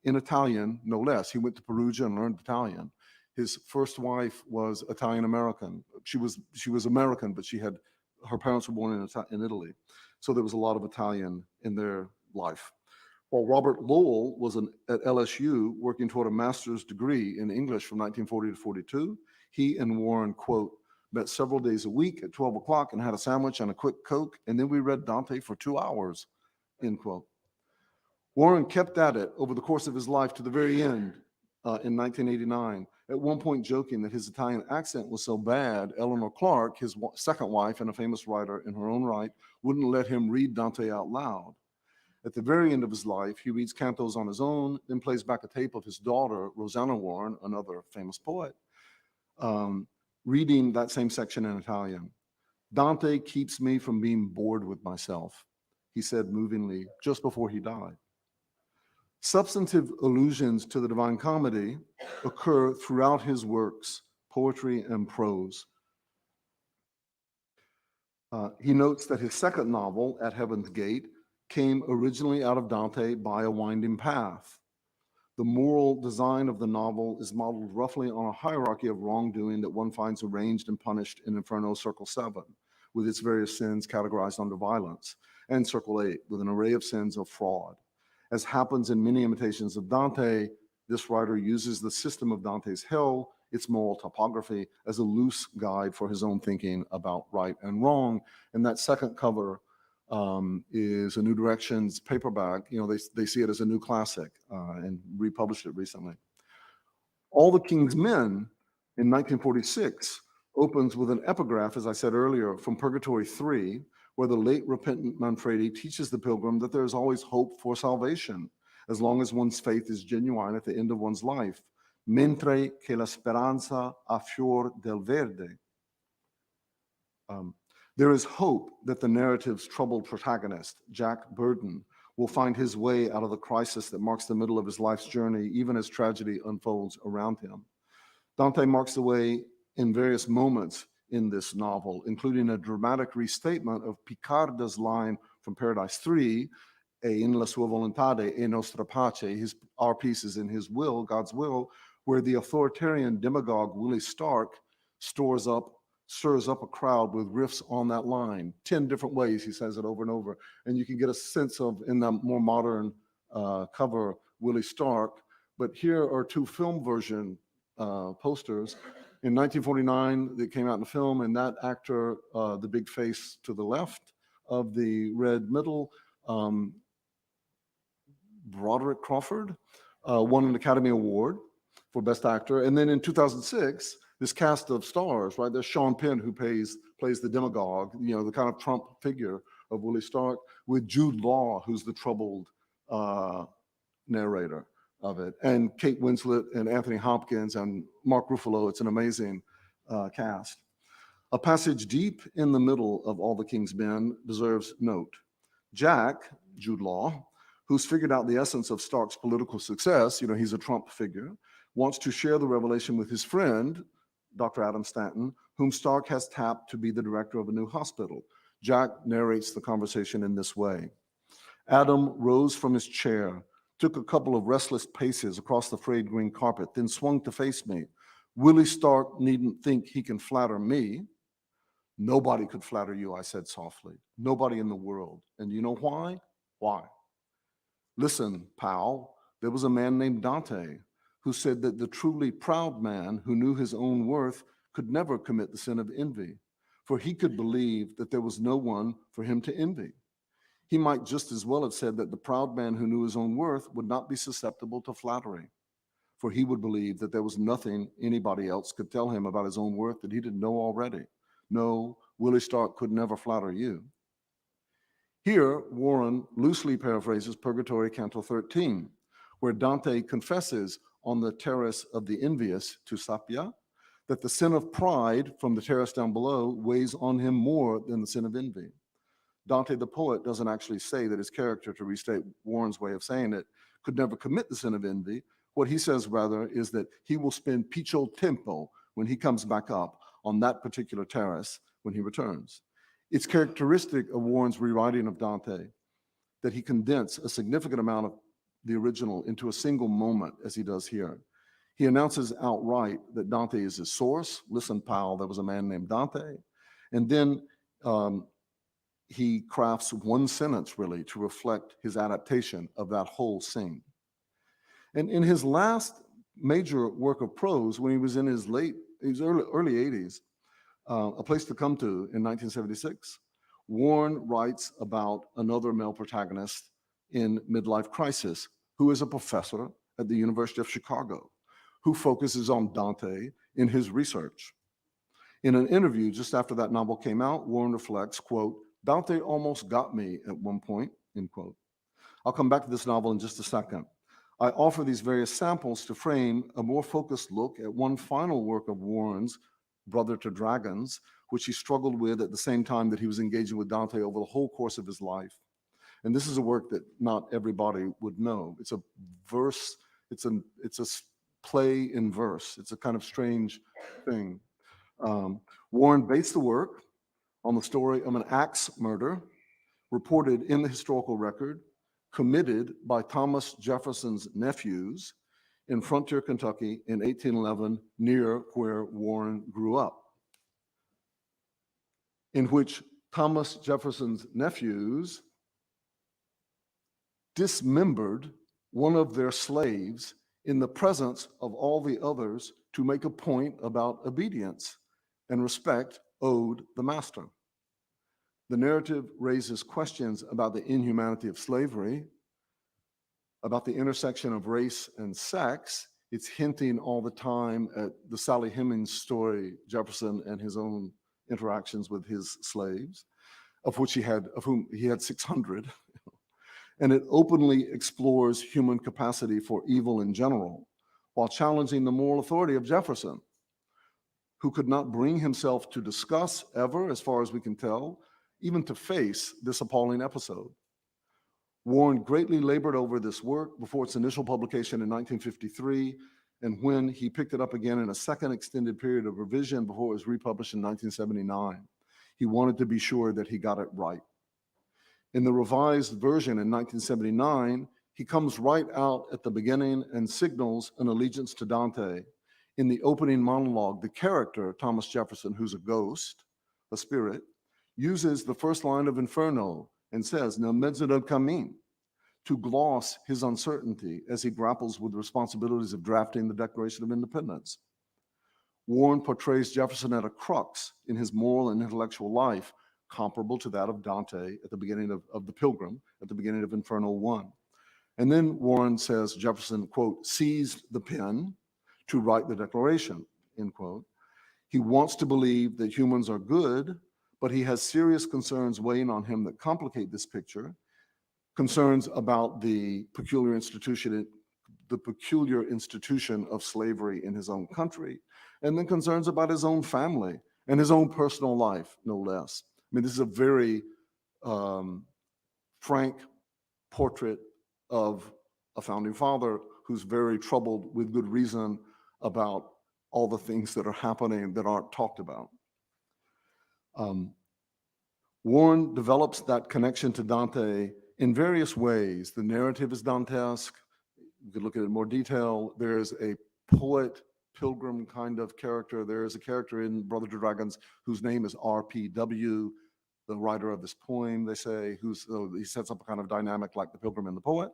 In Italian, no less. He went to Perugia and learned Italian. His first wife was Italian-American. She was American, but her parents were born in Italy. So there was a lot of Italian in their life. While Robert Lowell was at LSU working toward a master's degree in English from 1940 to 42, he and Warren, quote, met several days a week at 12 o'clock and had a sandwich and a quick Coke, and then we read Dante for 2 hours, end quote. Warren kept at it over the course of his life to the very end in 1989, at one point joking that his Italian accent was so bad, Eleanor Clark, his second wife and a famous writer in her own right, wouldn't let him read Dante out loud. At the very end of his life, he reads cantos on his own, then plays back a tape of his daughter, Rosanna Warren, another famous poet, reading that same section in Italian. Dante keeps me from being bored with myself, he said movingly just before he died. Substantive allusions to the Divine Comedy occur throughout his works, poetry and prose. He notes that his second novel, At Heaven's Gate, came originally out of Dante by a winding path. The moral design of the novel is modeled roughly on a hierarchy of wrongdoing that one finds arranged and punished in Inferno Circle 7, with its various sins categorized under violence, and Circle 8, with an array of sins of fraud. As happens in many imitations of Dante, this writer uses the system of Dante's hell, its moral topography, as a loose guide for his own thinking about right and wrong. And that second cover is a New Directions paperback. You know, they see it as a new classic and republished it recently. All the King's Men in 1946 opens with an epigraph, as I said earlier, from Purgatory 3, where the late repentant Manfredi teaches the pilgrim that there is always hope for salvation, as long as one's faith is genuine at the end of one's life. Mentre che la speranza a fior del verde. There is hope that the narrative's troubled protagonist, Jack Burden, will find his way out of the crisis that marks the middle of his life's journey, even as tragedy unfolds around him. Dante marks the way in various moments in this novel, including a dramatic restatement of Picarda's line from Paradise 3, E in la sua volontade e nostra pace, our peace is in his will, God's will, where the authoritarian demagogue Willie Stark stirs up a crowd with riffs on that line. 10 different ways he says it over and over. And you can get a sense of, in the more modern cover, Willie Stark. But here are 2 film version posters. In 1949, they came out in the film, and that actor, the big face to the left of the red middle, Broderick Crawford, won an Academy Award for Best Actor. And then in 2006, this cast of stars, right? There's Sean Penn, who plays the demagogue, you know, the kind of Trump figure of Willie Stark, with Jude Law, who's the troubled narrator of it, and Kate Winslet and Anthony Hopkins and Mark Ruffalo. It's an amazing cast. A passage deep in the middle of All the King's Men deserves note. Jack, Jude Law, who's figured out the essence of Stark's political success, you know, he's a Trump figure, wants to share the revelation with his friend, Dr. Adam Stanton, whom Stark has tapped to be the director of a new hospital. Jack narrates the conversation in this way. Adam rose from his chair, took a couple of restless paces across the frayed green carpet, then swung to face me. Willie Stark needn't think he can flatter me. Nobody could flatter you, I said softly. Nobody in the world. And you know why? Why? Listen, pal, there was a man named Dante who said that the truly proud man who knew his own worth could never commit the sin of envy, for he could believe that there was no one for him to envy. He might just as well have said that the proud man who knew his own worth would not be susceptible to flattery, for he would believe that there was nothing anybody else could tell him about his own worth that he didn't know already. No, Willie Stark could never flatter you. Here, Warren loosely paraphrases Purgatory Canto 13, where Dante confesses on the terrace of the envious to Sapia that the sin of pride from the terrace down below weighs on him more than the sin of envy. Dante the poet doesn't actually say that his character, to restate Warren's way of saying it, could never commit the sin of envy. What he says, rather, is that he will spend piccio tempo when he comes back up on that particular terrace when he returns. It's characteristic of Warren's rewriting of Dante that he condensed a significant amount of the original into a single moment, as he does here. He announces outright that Dante is his source. Listen, pal, there was a man named Dante. And then he crafts one sentence, really, to reflect his adaptation of that whole scene. And in his last major work of prose, when he was in his early 80s, A Place to Come To in 1976, Warren writes about another male protagonist in midlife crisis, who is a professor at the University of Chicago, who focuses on Dante in his research. In an interview just after that novel came out, Warren reflects, quote, "Dante almost got me at one point," end quote. I'll come back to this novel in just a second. I offer these various samples to frame a more focused look at one final work of Warren's, Brother to Dragons, which he struggled with at the same time that he was engaging with Dante over the whole course of his life. And this is a work that not everybody would know. It's a verse, it's a play in verse. It's a kind of strange thing. Warren based the work on the story of an axe murder reported in the historical record, committed by Thomas Jefferson's nephews in Frontier, Kentucky in 1811, near where Warren grew up, in which Thomas Jefferson's nephews dismembered one of their slaves in the presence of all the others to make a point about obedience and respect owed the master. The narrative raises questions about the inhumanity of slavery, about the intersection of race and sex. It's hinting all the time at the Sally Hemings story, Jefferson and his own interactions with his slaves, of whom he had 600. And it openly explores human capacity for evil in general, while challenging the moral authority of Jefferson, who could not bring himself to discuss ever, as far as we can tell, even to face this appalling episode. Warren greatly labored over this work before its initial publication in 1953, and when he picked it up again in a second extended period of revision before it was republished in 1979, he wanted to be sure that he got it right. In the revised version in 1979, he comes right out at the beginning and signals an allegiance to Dante. In the opening monologue, the character, Thomas Jefferson, who's a ghost, a spirit, uses the first line of Inferno and says, "Nel mezzo del cammin," to gloss his uncertainty as he grapples with the responsibilities of drafting the Declaration of Independence. Warren portrays Jefferson at a crux in his moral and intellectual life, comparable to that of Dante at the beginning of The Pilgrim, at the beginning of Inferno 1. And then Warren says Jefferson, quote, "seized the pen to write the Declaration," end quote. He wants to believe that humans are good, but he has serious concerns weighing on him that complicate this picture, concerns about the peculiar institution of slavery in his own country, and then concerns about his own family and his own personal life, no less. I mean, this is a very frank portrait of a founding father who's very troubled, with good reason, about all the things that are happening that aren't talked about. Warren develops that connection to Dante in various ways. The narrative is Dantesque. You could look at it in more detail. There's a poet, pilgrim kind of character. There is a character in Brother to Dragons whose name is RPW, the writer of this poem, they say, he sets up a kind of dynamic like the pilgrim and the poet.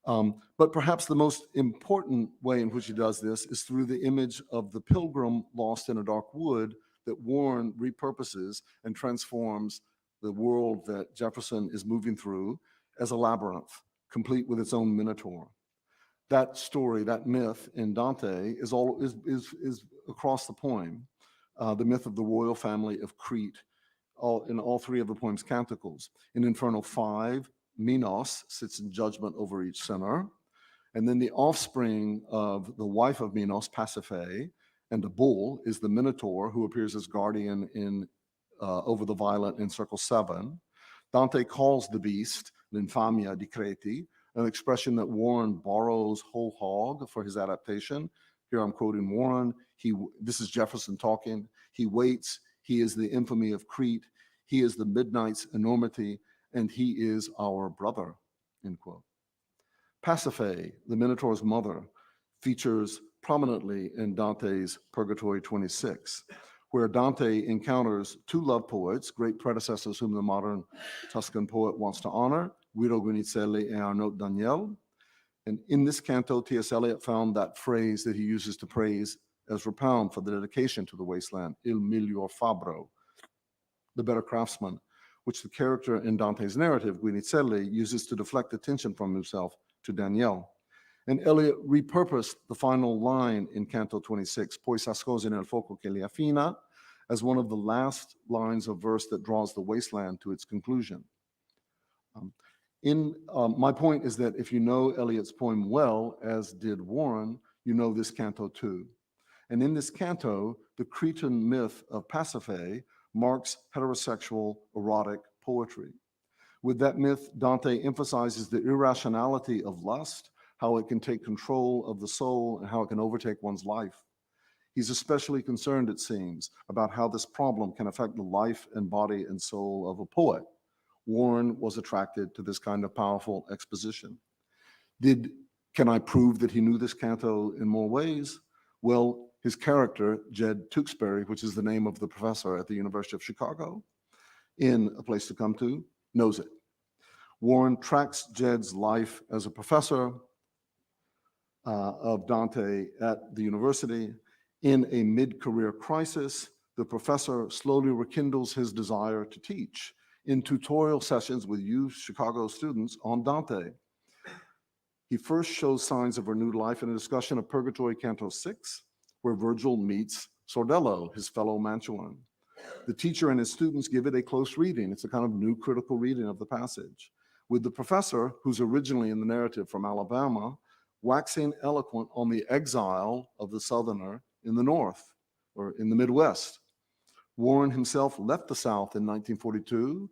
But perhaps the most important way in which he does this is through the image of the pilgrim lost in a dark wood that Warren repurposes and transforms the world that Jefferson is moving through as a labyrinth, complete with its own minotaur. That story, that myth in Dante is across the poem, the myth of the royal family of Crete, in all three of the poem's canticles. In Infernal 5, Minos sits in judgment over each sinner. And then the offspring of the wife of Minos, Pasiphae, and the bull is the Minotaur, who appears as guardian in over the violent in Circle 7. Dante calls the beast l'infamia di Creti, an expression that Warren borrows whole hog for his adaptation. Here I'm quoting Warren. This is Jefferson talking. He waits. He is the infamy of Crete. He is the midnight's enormity, and he is our brother, end quote. Pasiphae, the Minotaur's mother, features prominently in Dante's Purgatory 26, where Dante encounters two love poets, great predecessors whom the modern Tuscan poet wants to honor, Guido Guinizelli and Arnaud Daniel. And in this canto, T.S. Eliot found that phrase that he uses to praise Ezra Pound for the dedication to the wasteland, il miglior fabbro, the better craftsman, which the character in Dante's narrative, Guinizelli, uses to deflect attention from himself to Daniel. And Eliot repurposed the final line in Canto 26, poi s'ascose nel fuoco che li affina, as one of the last lines of verse that draws the wasteland to its conclusion. My point is that if you know Eliot's poem well, as did Warren, you know this canto too. And in this canto, the Cretan myth of Pasiphae marks heterosexual erotic poetry. With that myth, Dante emphasizes the irrationality of lust, how it can take control of the soul, and how it can overtake one's life. He's especially concerned, it seems, about how this problem can affect the life and body and soul of a poet. Warren was attracted to this kind of powerful exposition. Can I prove that he knew this canto in more ways? Well, his character, Jed Tewksbury, which is the name of the professor at the University of Chicago, in A Place to Come To, knows it. Warren tracks Jed's life as a professor of Dante at the university. In a mid-career crisis, the professor slowly rekindles his desire to teach in tutorial sessions with youth Chicago students on Dante. He first shows signs of renewed life in a discussion of Purgatory Canto 6, where Virgil meets Sordello, his fellow Mantuan. The teacher and his students give it a close reading. It's a kind of new critical reading of the passage, with the professor, who's originally in the narrative from Alabama, waxing eloquent on the exile of the Southerner in the North, or in the Midwest. Warren himself left the South in 1942.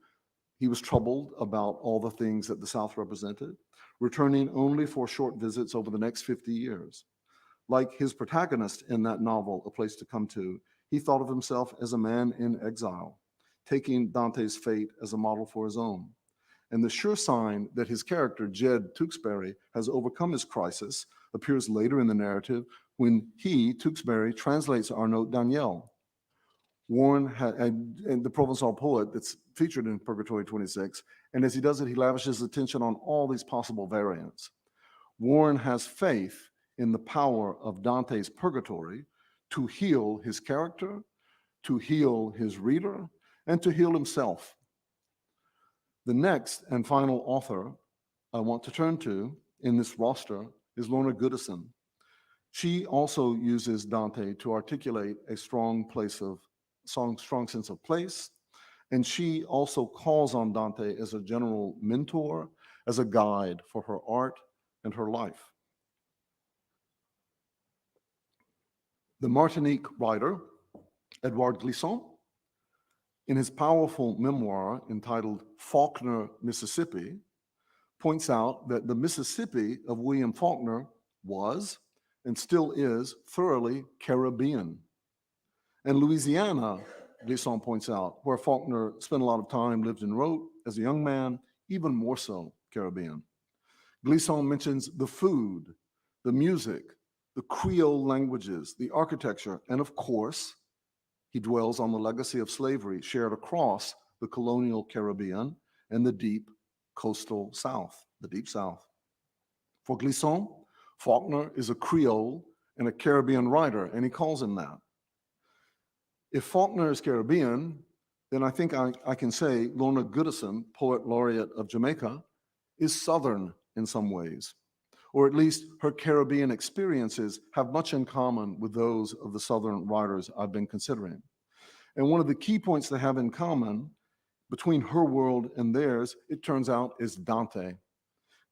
He was troubled about all the things that the South represented, returning only for short visits over the next 50 years. Like his protagonist in that novel, A Place to Come To, he thought of himself as a man in exile, taking Dante's fate as a model for his own. And the sure sign that his character, Jed Tewksbury, has overcome his crisis appears later in the narrative when he, Tewksbury, translates Arnaud Daniel. Warren, and the Provençal poet that's featured in Purgatory 26, and as he does it, he lavishes attention on all these possible variants. Warren has faith in the power of Dante's Purgatory to heal his character, to heal his reader, and to heal himself. The next and final author I want to turn to in this roster is Lorna Goodison. She also uses Dante to articulate a strong sense of place, and she also calls on Dante as a general mentor, as a guide for her art and her life. The Martinique writer, Edouard Glissant, in his powerful memoir entitled Faulkner, Mississippi, points out that the Mississippi of William Faulkner was, and still is, thoroughly Caribbean. And Louisiana, Glissant points out, where Faulkner spent a lot of time, lived and wrote as a young man, even more so Caribbean. Glissant mentions the food, the music, the Creole languages, the architecture, and of course, he dwells on the legacy of slavery shared across the colonial Caribbean and the deep coastal South, the Deep South. For Glisson, Faulkner is a Creole and a Caribbean writer, and he calls him that. If Faulkner is Caribbean, then I think I can say Lorna Goodison, Poet Laureate of Jamaica, is Southern in some ways, or at least her Caribbean experiences have much in common with those of the Southern writers I've been considering. And one of the key points they have in common between her world and theirs, it turns out, is Dante.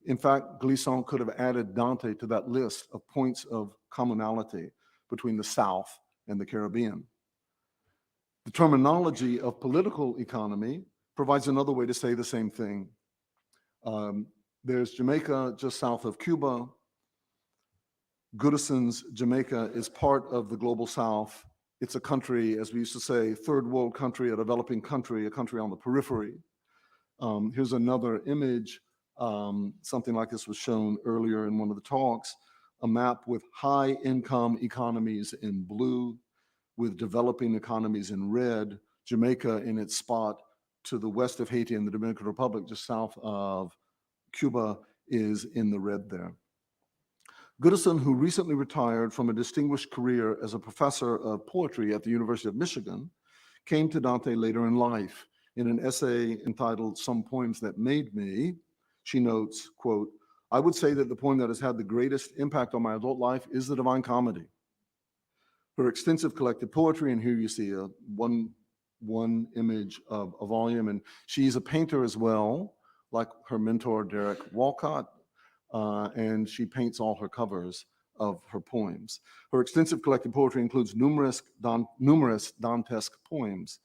In fact, Glisson could have added Dante to that list of points of commonality between the South and the Caribbean. The terminology of political economy provides another way to say the same thing. There's Jamaica just south of Cuba. Goodison's Jamaica is part of the global South. It's a country, as we used to say, third world country, a developing country, a country on the periphery. Here's another image. Something like this was shown earlier in one of the talks, a map with high income economies in blue, with developing economies in red, Jamaica in its spot to the west of Haiti and the Dominican Republic, just south of Cuba, is in the red there. Goodison, who recently retired from a distinguished career as a professor of poetry at the University of Michigan, came to Dante later in life. In an essay entitled Some Poems That Made Me, she notes, quote, "I would say that the poem that has had the greatest impact on my adult life is the Divine Comedy. Her extensive collected poetry," and here you see one image of a volume, and she's a painter as well, like her mentor, Derek Walcott, and she paints all her covers of her poems. Her extensive collected poetry includes numerous Dantesque poems,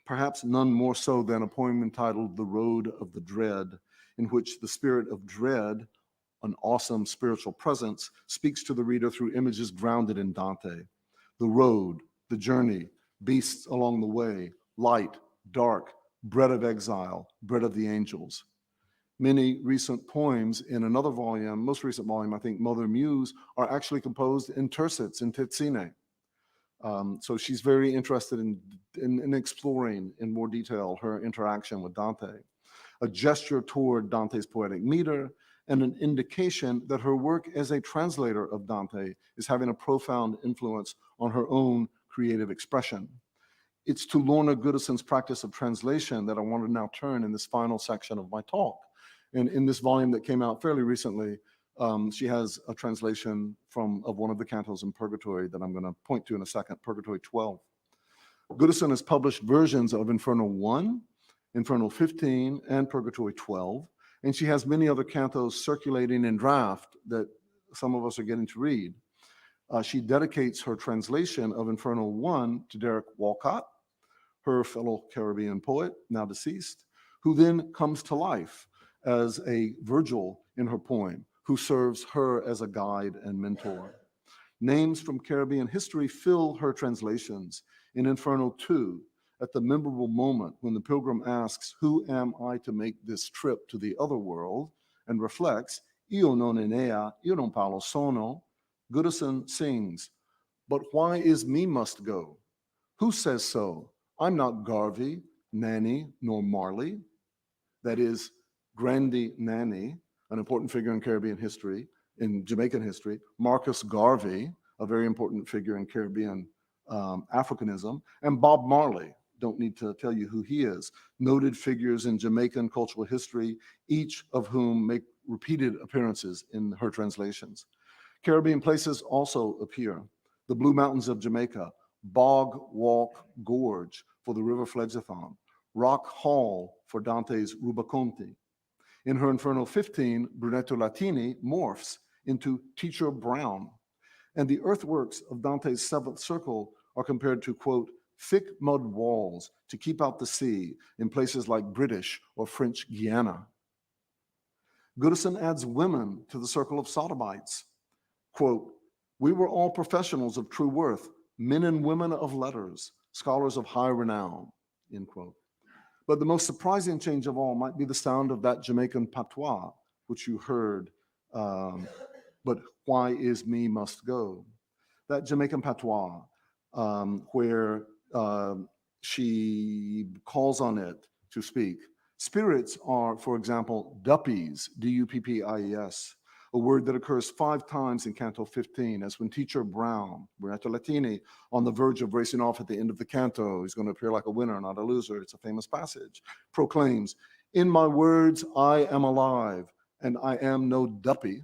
perhaps none more so than a poem entitled The Road of the Dread, in which the spirit of dread, an awesome spiritual presence, speaks to the reader through images grounded in Dante. The road, the journey, beasts along the way, light, dark, bread of exile, bread of the angels. Many recent poems in another volume, most recent volume, I think, Mother Muse, are actually composed in tercets, in terzine. So she's very interested in exploring in more detail her interaction with Dante. A gesture toward Dante's poetic meter, and an indication that her work as a translator of Dante is having a profound influence on her own creative expression. It's to Lorna Goodison's practice of translation that I want to now turn in this final section of my talk. And in this volume that came out fairly recently, she has a translation of one of the cantos in Purgatory that I'm going to point to in a second, Purgatory 12. Goodison has published versions of Inferno 1, Inferno 15, and Purgatory 12, and she has many other cantos circulating in draft that some of us are getting to read. She dedicates her translation of Inferno 1 to Derek Walcott, her fellow Caribbean poet, now deceased, who then comes to life as a Virgil in her poem, who serves her as a guide and mentor. Names from Caribbean history fill her translations. In Inferno 2, at the memorable moment when the pilgrim asks, "Who am I to make this trip to the other world?" and reflects, "Io non enea, io non parlo sono," Goodison sings, "But why is me must go? Who says so? I'm not Garvey, Nanny, nor Marley." That is, Grandi Nanny, an important figure in Caribbean history, in Jamaican history, Marcus Garvey, a very important figure in Caribbean Africanism, and Bob Marley, don't need to tell you who he is, noted figures in Jamaican cultural history, each of whom make repeated appearances in her translations. Caribbean places also appear. The Blue Mountains of Jamaica, Bog Walk Gorge for the River Phlegethon, Rock Hall for Dante's Rubaconte. In her Inferno 15, Brunetto Latini morphs into Teacher Brown. And the earthworks of Dante's Seventh Circle are compared to, quote, thick mud walls to keep out the sea in places like British or French Guiana. Goodison adds women to the circle of sodomites. Quote, "We were all professionals of true worth, men and women of letters, scholars of high renown," end quote. But the most surprising change of all might be the sound of that Jamaican patois, which you heard, but why is me must go. That Jamaican patois, where she calls on it to speak. Spirits are, for example, duppies, D-U-P-P-I-E-S, a word that occurs 5 times in Canto 15, as when Teacher Brown, Renato Latini, on the verge of racing off at the end of the canto, he's going to appear like a winner, not a loser, it's a famous passage, proclaims, "In my words, I am alive, and I am no duppy."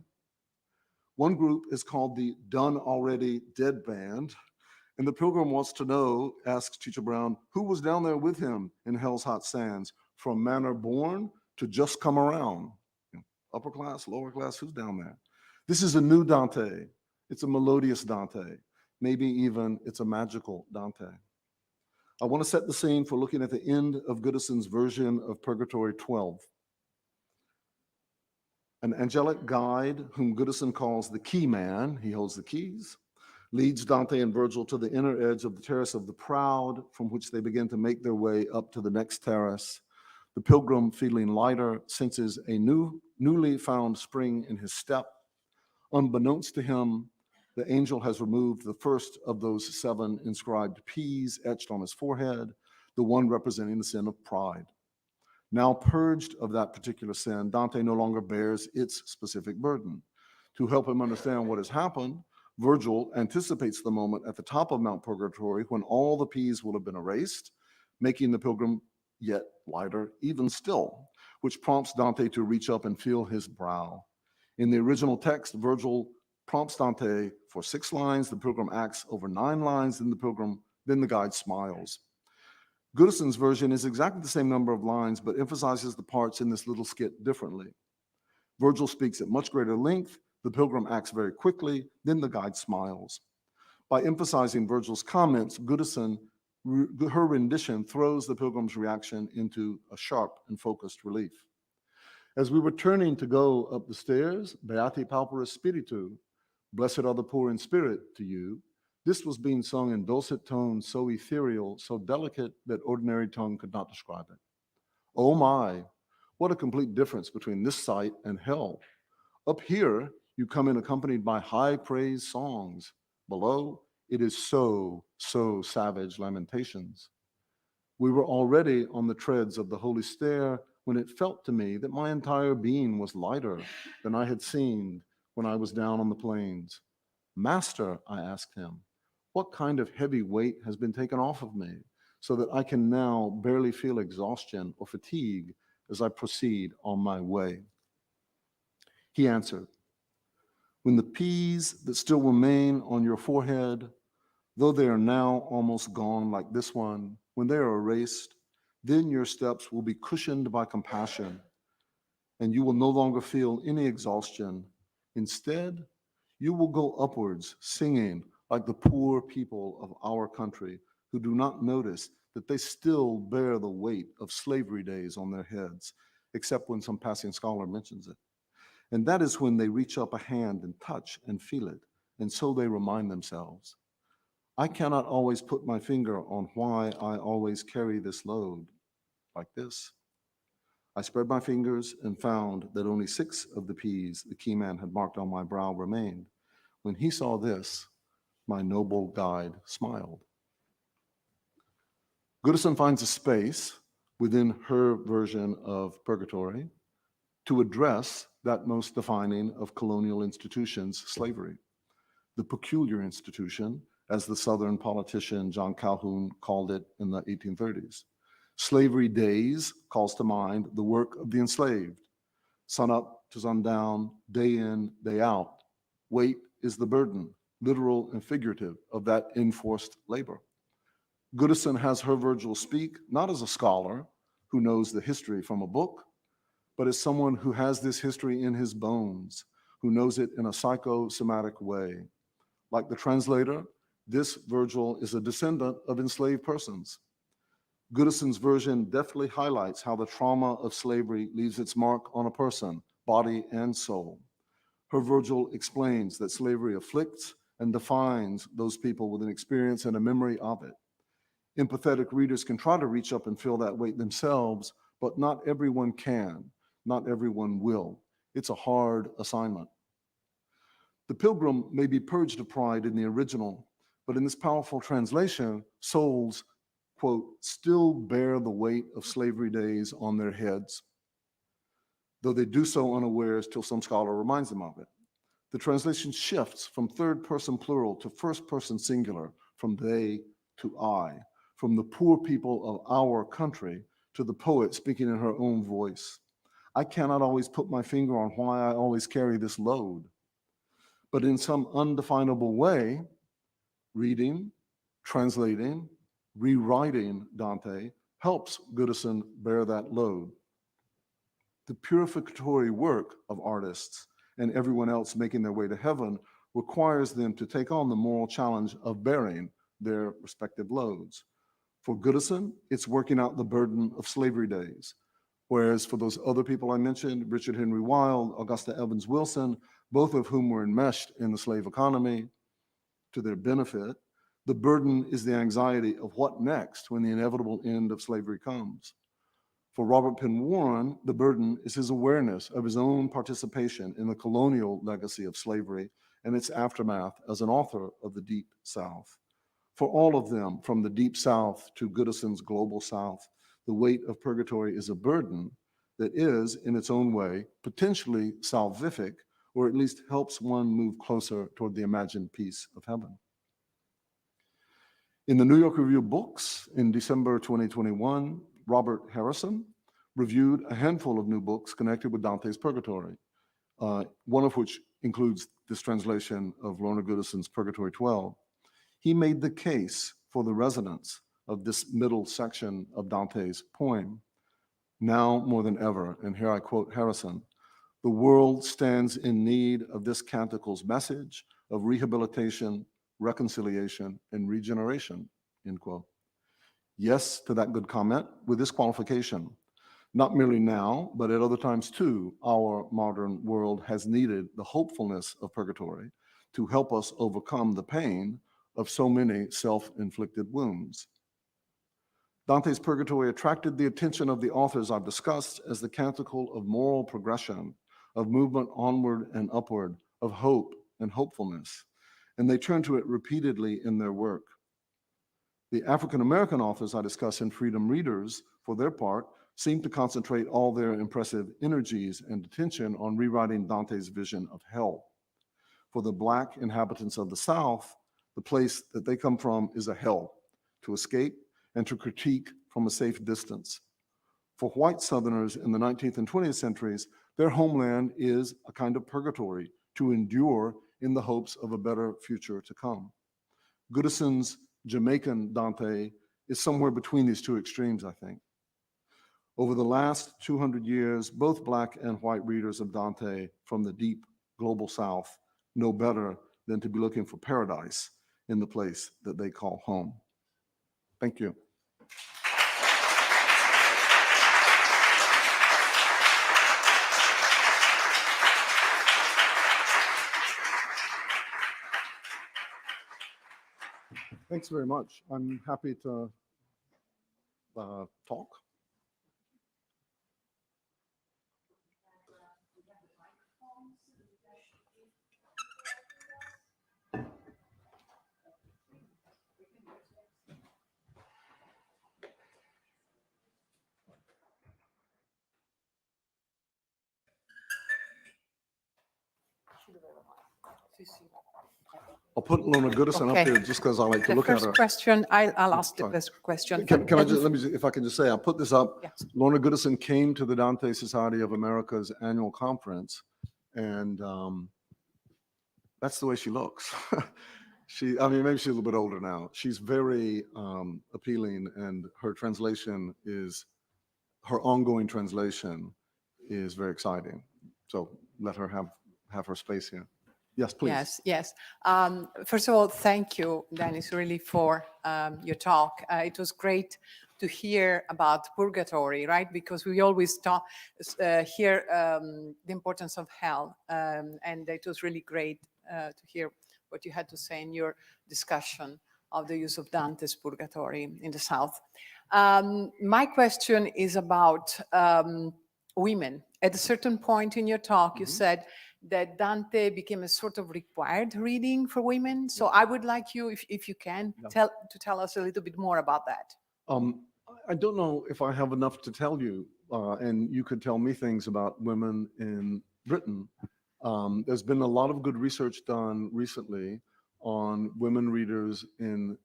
One group is called the Done Already Dead Band, and the pilgrim wants to know, asks Teacher Brown, who was down there with him in Hell's Hot Sands, from manner born to just come around? Upper class, lower class, who's down there? This is a new Dante. It's a melodious Dante. Maybe even it's a magical Dante. I want to set the scene for looking at the end of Goodison's version of Purgatory 12. An angelic guide, whom Goodison calls the key man, he holds the keys, leads Dante and Virgil to the inner edge of the Terrace of the Proud, from which they begin to make their way up to the next terrace. The pilgrim, feeling lighter, senses a newly found spring in his step. Unbeknownst to him, the angel has removed the first of those 7 inscribed P's etched on his forehead, the one representing the sin of pride. Now purged of that particular sin, Dante no longer bears its specific burden. To help him understand what has happened, Virgil anticipates the moment at the top of Mount Purgatory when all the P's will have been erased, making the pilgrim yet lighter, even still, which prompts Dante to reach up and feel his brow. In the original text, Virgil prompts Dante for 6 lines, the pilgrim acts over 9 lines, then the guide smiles. Goodison's version is exactly the same number of lines, but emphasizes the parts in this little skit differently. Virgil speaks at much greater length, the pilgrim acts very quickly, then the guide smiles. By emphasizing Virgil's comments, Goodison, her rendition throws the pilgrim's reaction into a sharp and focused relief. As we were turning to go up the stairs, Beati pauperis spiritu, blessed are the poor in spirit to you, this was being sung in dulcet tones so ethereal, so delicate that ordinary tongue could not describe it. Oh my, what a complete difference between this sight and hell. Up here, you come in accompanied by high praise songs. Below, it is so savage lamentations. We were already on the treads of the holy stair when it felt to me that my entire being was lighter than I had seemed when I was down on the plains. Master, I asked him, what kind of heavy weight has been taken off of me so that I can now barely feel exhaustion or fatigue as I proceed on my way? He answered, when the P's that still remain on your forehead, though they are now almost gone like this one, when they are erased, then your steps will be cushioned by compassion, and you will no longer feel any exhaustion. Instead, you will go upwards singing like the poor people of our country who do not notice that they still bear the weight of slavery days on their heads, except when some passing scholar mentions it. And that is when they reach up a hand and touch and feel it, and so they remind themselves. I cannot always put my finger on why I always carry this load like this. I spread my fingers and found that only 6 of the P's the key man had marked on my brow remained. When he saw this, my noble guide smiled. Goodison finds a space within her version of Purgatory to address that most defining of colonial institutions, slavery, the peculiar institution, as the Southern politician John Calhoun called it in the 1830s. Slavery days calls to mind the work of the enslaved. Sun up to sundown, day in, day out. Weight is the burden, literal and figurative, of that enforced labor. Goodison has her Virgil speak not as a scholar who knows the history from a book, but as someone who has this history in his bones, who knows it in a psychosomatic way. Like the translator, this Virgil is a descendant of enslaved persons. Goodison's version deftly highlights how the trauma of slavery leaves its mark on a person, body and soul. Her Virgil explains that slavery afflicts and defines those people with an experience and a memory of it. Empathetic readers can try to reach up and feel that weight themselves, but not everyone can, not everyone will. It's a hard assignment. The pilgrim may be purged of pride in the original, but in this powerful translation, souls, quote, still bear the weight of slavery days on their heads, though they do so unawares till some scholar reminds them of it. The translation shifts from third person plural to first person singular, from they to I, from the poor people of our country to the poet speaking in her own voice. I cannot always put my finger on why I always carry this load, but in some undefinable way, reading, translating, rewriting Dante helps Goodison bear that load. The purificatory work of artists and everyone else making their way to heaven requires them to take on the moral challenge of bearing their respective loads. For Goodison, it's working out the burden of slavery days. Whereas for those other people I mentioned, Richard Henry Wilde, Augusta Evans Wilson, both of whom were enmeshed in the slave economy to their benefit, the burden is the anxiety of what next when the inevitable end of slavery comes. For Robert Penn Warren, the burden is his awareness of his own participation in the colonial legacy of slavery and its aftermath as an author of the Deep South. For all of them, from the Deep South to Goodison's Global South, the weight of purgatory is a burden that is, in its own way, potentially salvific, or at least helps one move closer toward the imagined peace of heaven. In the New York Review of Books in December 2021, Robert Harrison reviewed a handful of new books connected with Dante's Purgatory, one of which includes this translation of Lorna Goodison's Purgatory 12. He made the case for the resonance of this middle section of Dante's poem. Now more than ever, and here I quote Harrison, "The world stands in need of this canticle's message of rehabilitation, reconciliation, and regeneration," end quote. Yes to that good comment, with this qualification. Not merely now, but at other times too, our modern world has needed the hopefulness of purgatory to help us overcome the pain of so many self-inflicted wounds. Dante's Purgatory attracted the attention of the authors I've discussed as the canticle of moral progression, of movement onward and upward, of hope and hopefulness, and they turn to it repeatedly in their work. The African-American authors I discuss in Freedom Readers, for their part, seem to concentrate all their impressive energies and attention on rewriting Dante's vision of hell. For the Black inhabitants of the South, the place that they come from is a hell, to escape and to critique from a safe distance. For white Southerners in the 19th and 20th centuries, their homeland is a kind of purgatory to endure in the hopes of a better future to come. Goodison's Jamaican Dante is somewhere between these two extremes, I think. Over the last 200 years, both Black and white readers of Dante from the deep global South know better than to be looking for paradise in the place that they call home. Thank you. Thanks very much. I'm happy to talk. I'll put Lorna Goodison up there just because I like to look at her. The first question, I'll ask the Sorry. first question. Can I just, if I can just say, I'll put this up. Yes. Lorna Goodison came to the Dante Society of America's annual conference, and that's the way she looks. I mean, maybe she's a little bit older now. She's very appealing, and her translation is, her ongoing translation is very exciting. So let her have her space here. Yes, please. Yes, yes. First of all, thank you, Dennis, really for your talk. It was great to hear about purgatory, right? Because we always hear the importance of hell, and it was really great to hear what you had to say in your discussion of the use of Dante's Purgatory in the South. My question is about women. At a certain point in your talk, you said that Dante became a sort of required reading for women. So I would like you, if you can, tell us a little bit more about that. I don't know if I have enough to tell you, and you could tell me things about women in Britain There's been a lot of good research done recently on women readers in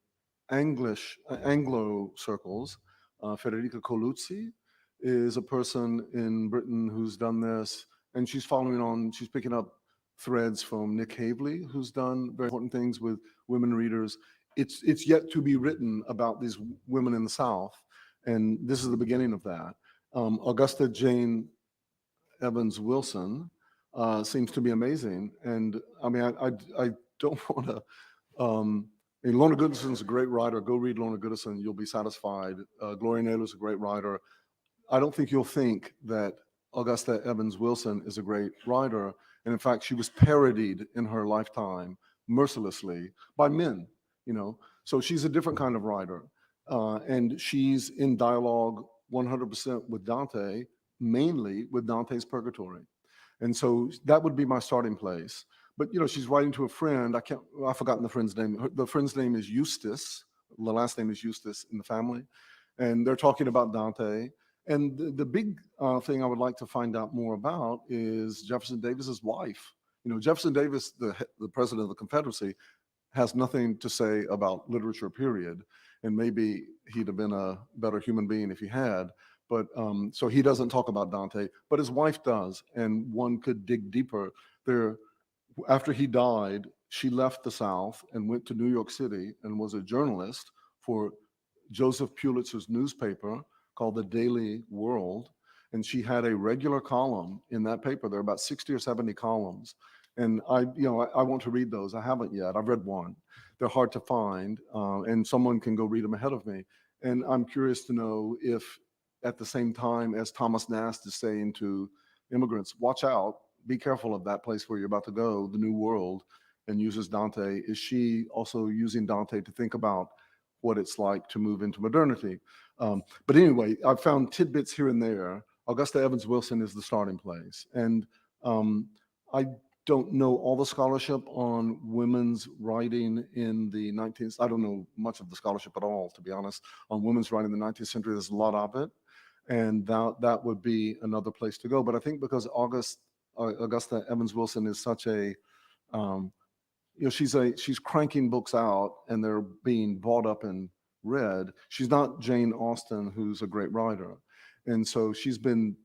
Anglo circles. Federica Coluzzi is a person in Britain who's done this, and she's following on, she's picking up threads from Nick Havely, who's done very important things with women readers. It's yet to be written about these women in the South, and this is the beginning of that. Augusta Jane Evans Wilson seems to be amazing, and I mean, I don't want to. I mean, Lorna Goodison's a great writer. Go read Lorna Goodison; you'll be satisfied. Gloria Naylor's a great writer. I don't think you'll think that Augusta Evans Wilson is a great writer, and in fact, she was parodied in her lifetime mercilessly by men. So she's a different kind of writer, and she's in dialogue 100% with Dante, mainly with Dante's Purgatory. And so that would be my starting place. But she's writing to a friend. I've forgotten the friend's name. The friend's name is Eustace. The last name is Eustace in the family, and they're talking about Dante. And the big thing I would like to find out more about is Jefferson Davis's wife. Jefferson Davis, the president of the Confederacy, has nothing to say about literature, period. And maybe he'd have been a better human being if he had. But so he doesn't talk about Dante, but his wife does, and one could dig deeper there. After he died, she left the South and went to New York City and was a journalist for Joseph Pulitzer's newspaper called the Daily World. And she had a regular column in that paper. There are about 60 or 70 columns. And I want to read those. I haven't yet. I've read one. They're hard to find, and someone can go read them ahead of me. And I'm curious to know if, at the same time as Thomas Nast is saying to immigrants, watch out, be careful of that place where you're about to go, the New World, and uses Dante, is she also using Dante to think about what it's like to move into modernity? But anyway, I've found tidbits here and there. Augusta Evans Wilson is the starting place. And I don't know all the scholarship on women's writing in the 19th. I don't know much of the scholarship at all, to be honest, on women's writing in the 19th century. There's a lot of it. And that would be another place to go. But I think because Augusta Evans Wilson is such a, she's cranking books out and they're being bought up and read. She's not Jane Austen, who's a great writer. And so she's been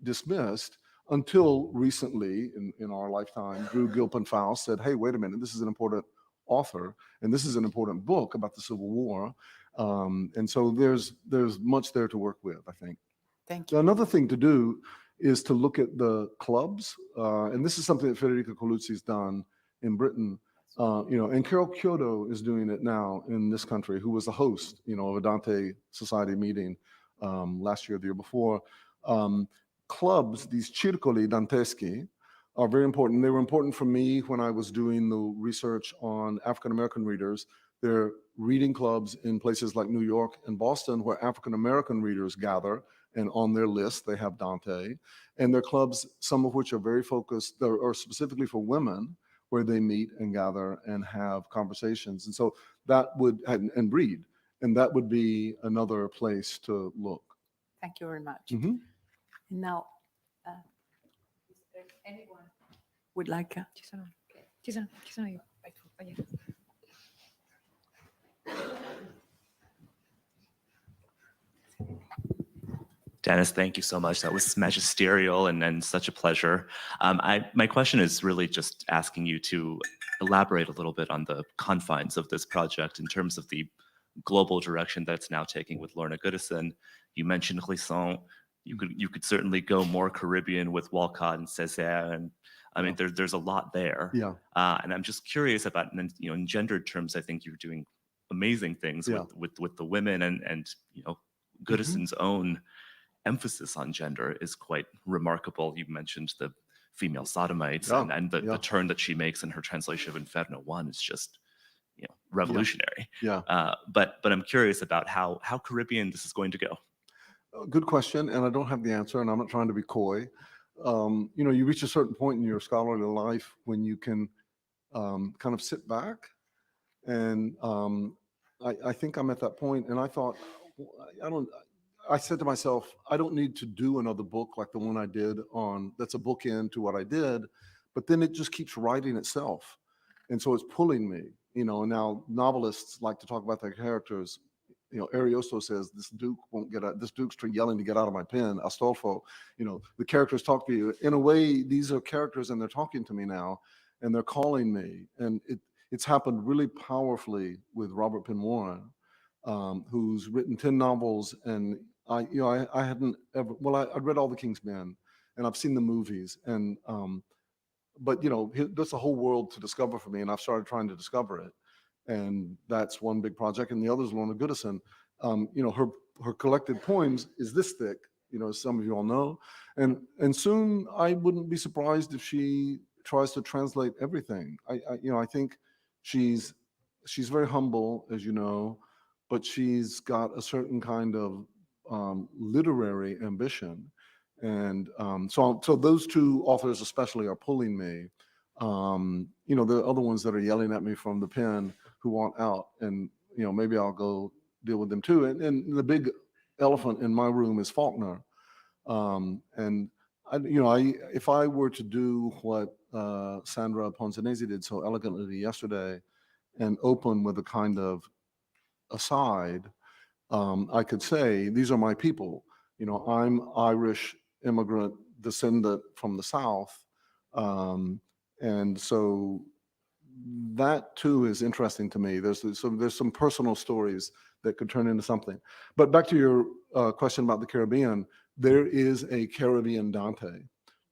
dismissed until recently in our lifetime. Drew Gilpin Faust said, hey, wait a minute, this is an important author and this is an important book about the Civil War. And so there's much there to work with, I think. Thank you. Another thing to do is to look at the clubs. And this is something that Federica Coluzzi's done in Britain. And Carol Kyoto is doing it now in this country, who was the host, of a Dante Society meeting last year or the year before. Clubs, these circoli danteschi, are very important. They were important for me when I was doing the research on African-American readers. They're reading clubs in places like New York and Boston where African-American readers gather, and on their list they have Dante. And they're clubs, some of which are very focused, or specifically for women, where they meet and gather and have conversations. And so that would, and read, and that would be another place to look. Thank you very much. Mm-hmm. Now, is there anyone would like Ci sono io. Vai tu, vai io. Dennis, thank you so much. That was magisterial and such a pleasure. My question is really just asking you to elaborate a little bit on the confines of this project in terms of the global direction that it's now taking with Lorna Goodison. You mentioned Clisson. You could certainly go more Caribbean with Walcott and Césaire, and I mean there's a lot there. Yeah. And I'm just curious about, in gendered terms, I think you're doing amazing things with the women, and Goodison's own emphasis on gender is quite remarkable. You mentioned the female sodomites, and the turn that she makes in her translation of Inferno 1 is just revolutionary. Yeah. But I'm curious about how Caribbean this is going to go. Good question, and I don't have the answer, and I'm not trying to be coy. You reach a certain point in your scholarly life when you can kind of sit back, and I think I'm at that point, and I thought, I said to myself, I don't need to do another book like the one I did that's a bookend to what I did, but then it just keeps writing itself. And so it's pulling me, you know, and now novelists like to talk about their characters. You know, Ariosto says, this Duke won't get out, this Duke's yelling to get out of my pen, Astolfo, you know, the characters talk to you. In a way, these are characters and they're talking to me now and they're calling me. And it's happened really powerfully with Robert Penn Warren, who's written 10 novels. And I hadn't ever, well, I'd read all the King's Men and I've seen the movies and, but you know, there's a whole world to discover for me and I've started trying to discover it. And that's one big project. And the other is Lorna Goodison. You know, her collected poems is this thick, you know, as some of you all know. And soon I wouldn't be surprised if she tries to translate everything. You know, I think she's very humble, as you know, but she's got a certain kind of literary ambition. And so those two authors especially are pulling me. You know, the other ones that are yelling at me from the pen who want out, and you know, maybe I'll go deal with them too. And the big elephant in my room is Faulkner. And you know, if I were to do what Sandra Ponzanesi did so elegantly yesterday, and open with a kind of aside, I could say, these are my people. You know, I'm Irish immigrant descendant from the South. And so that too is interesting to me. There's some personal stories that could turn into something. But back to your question about the Caribbean, there is a Caribbean Dante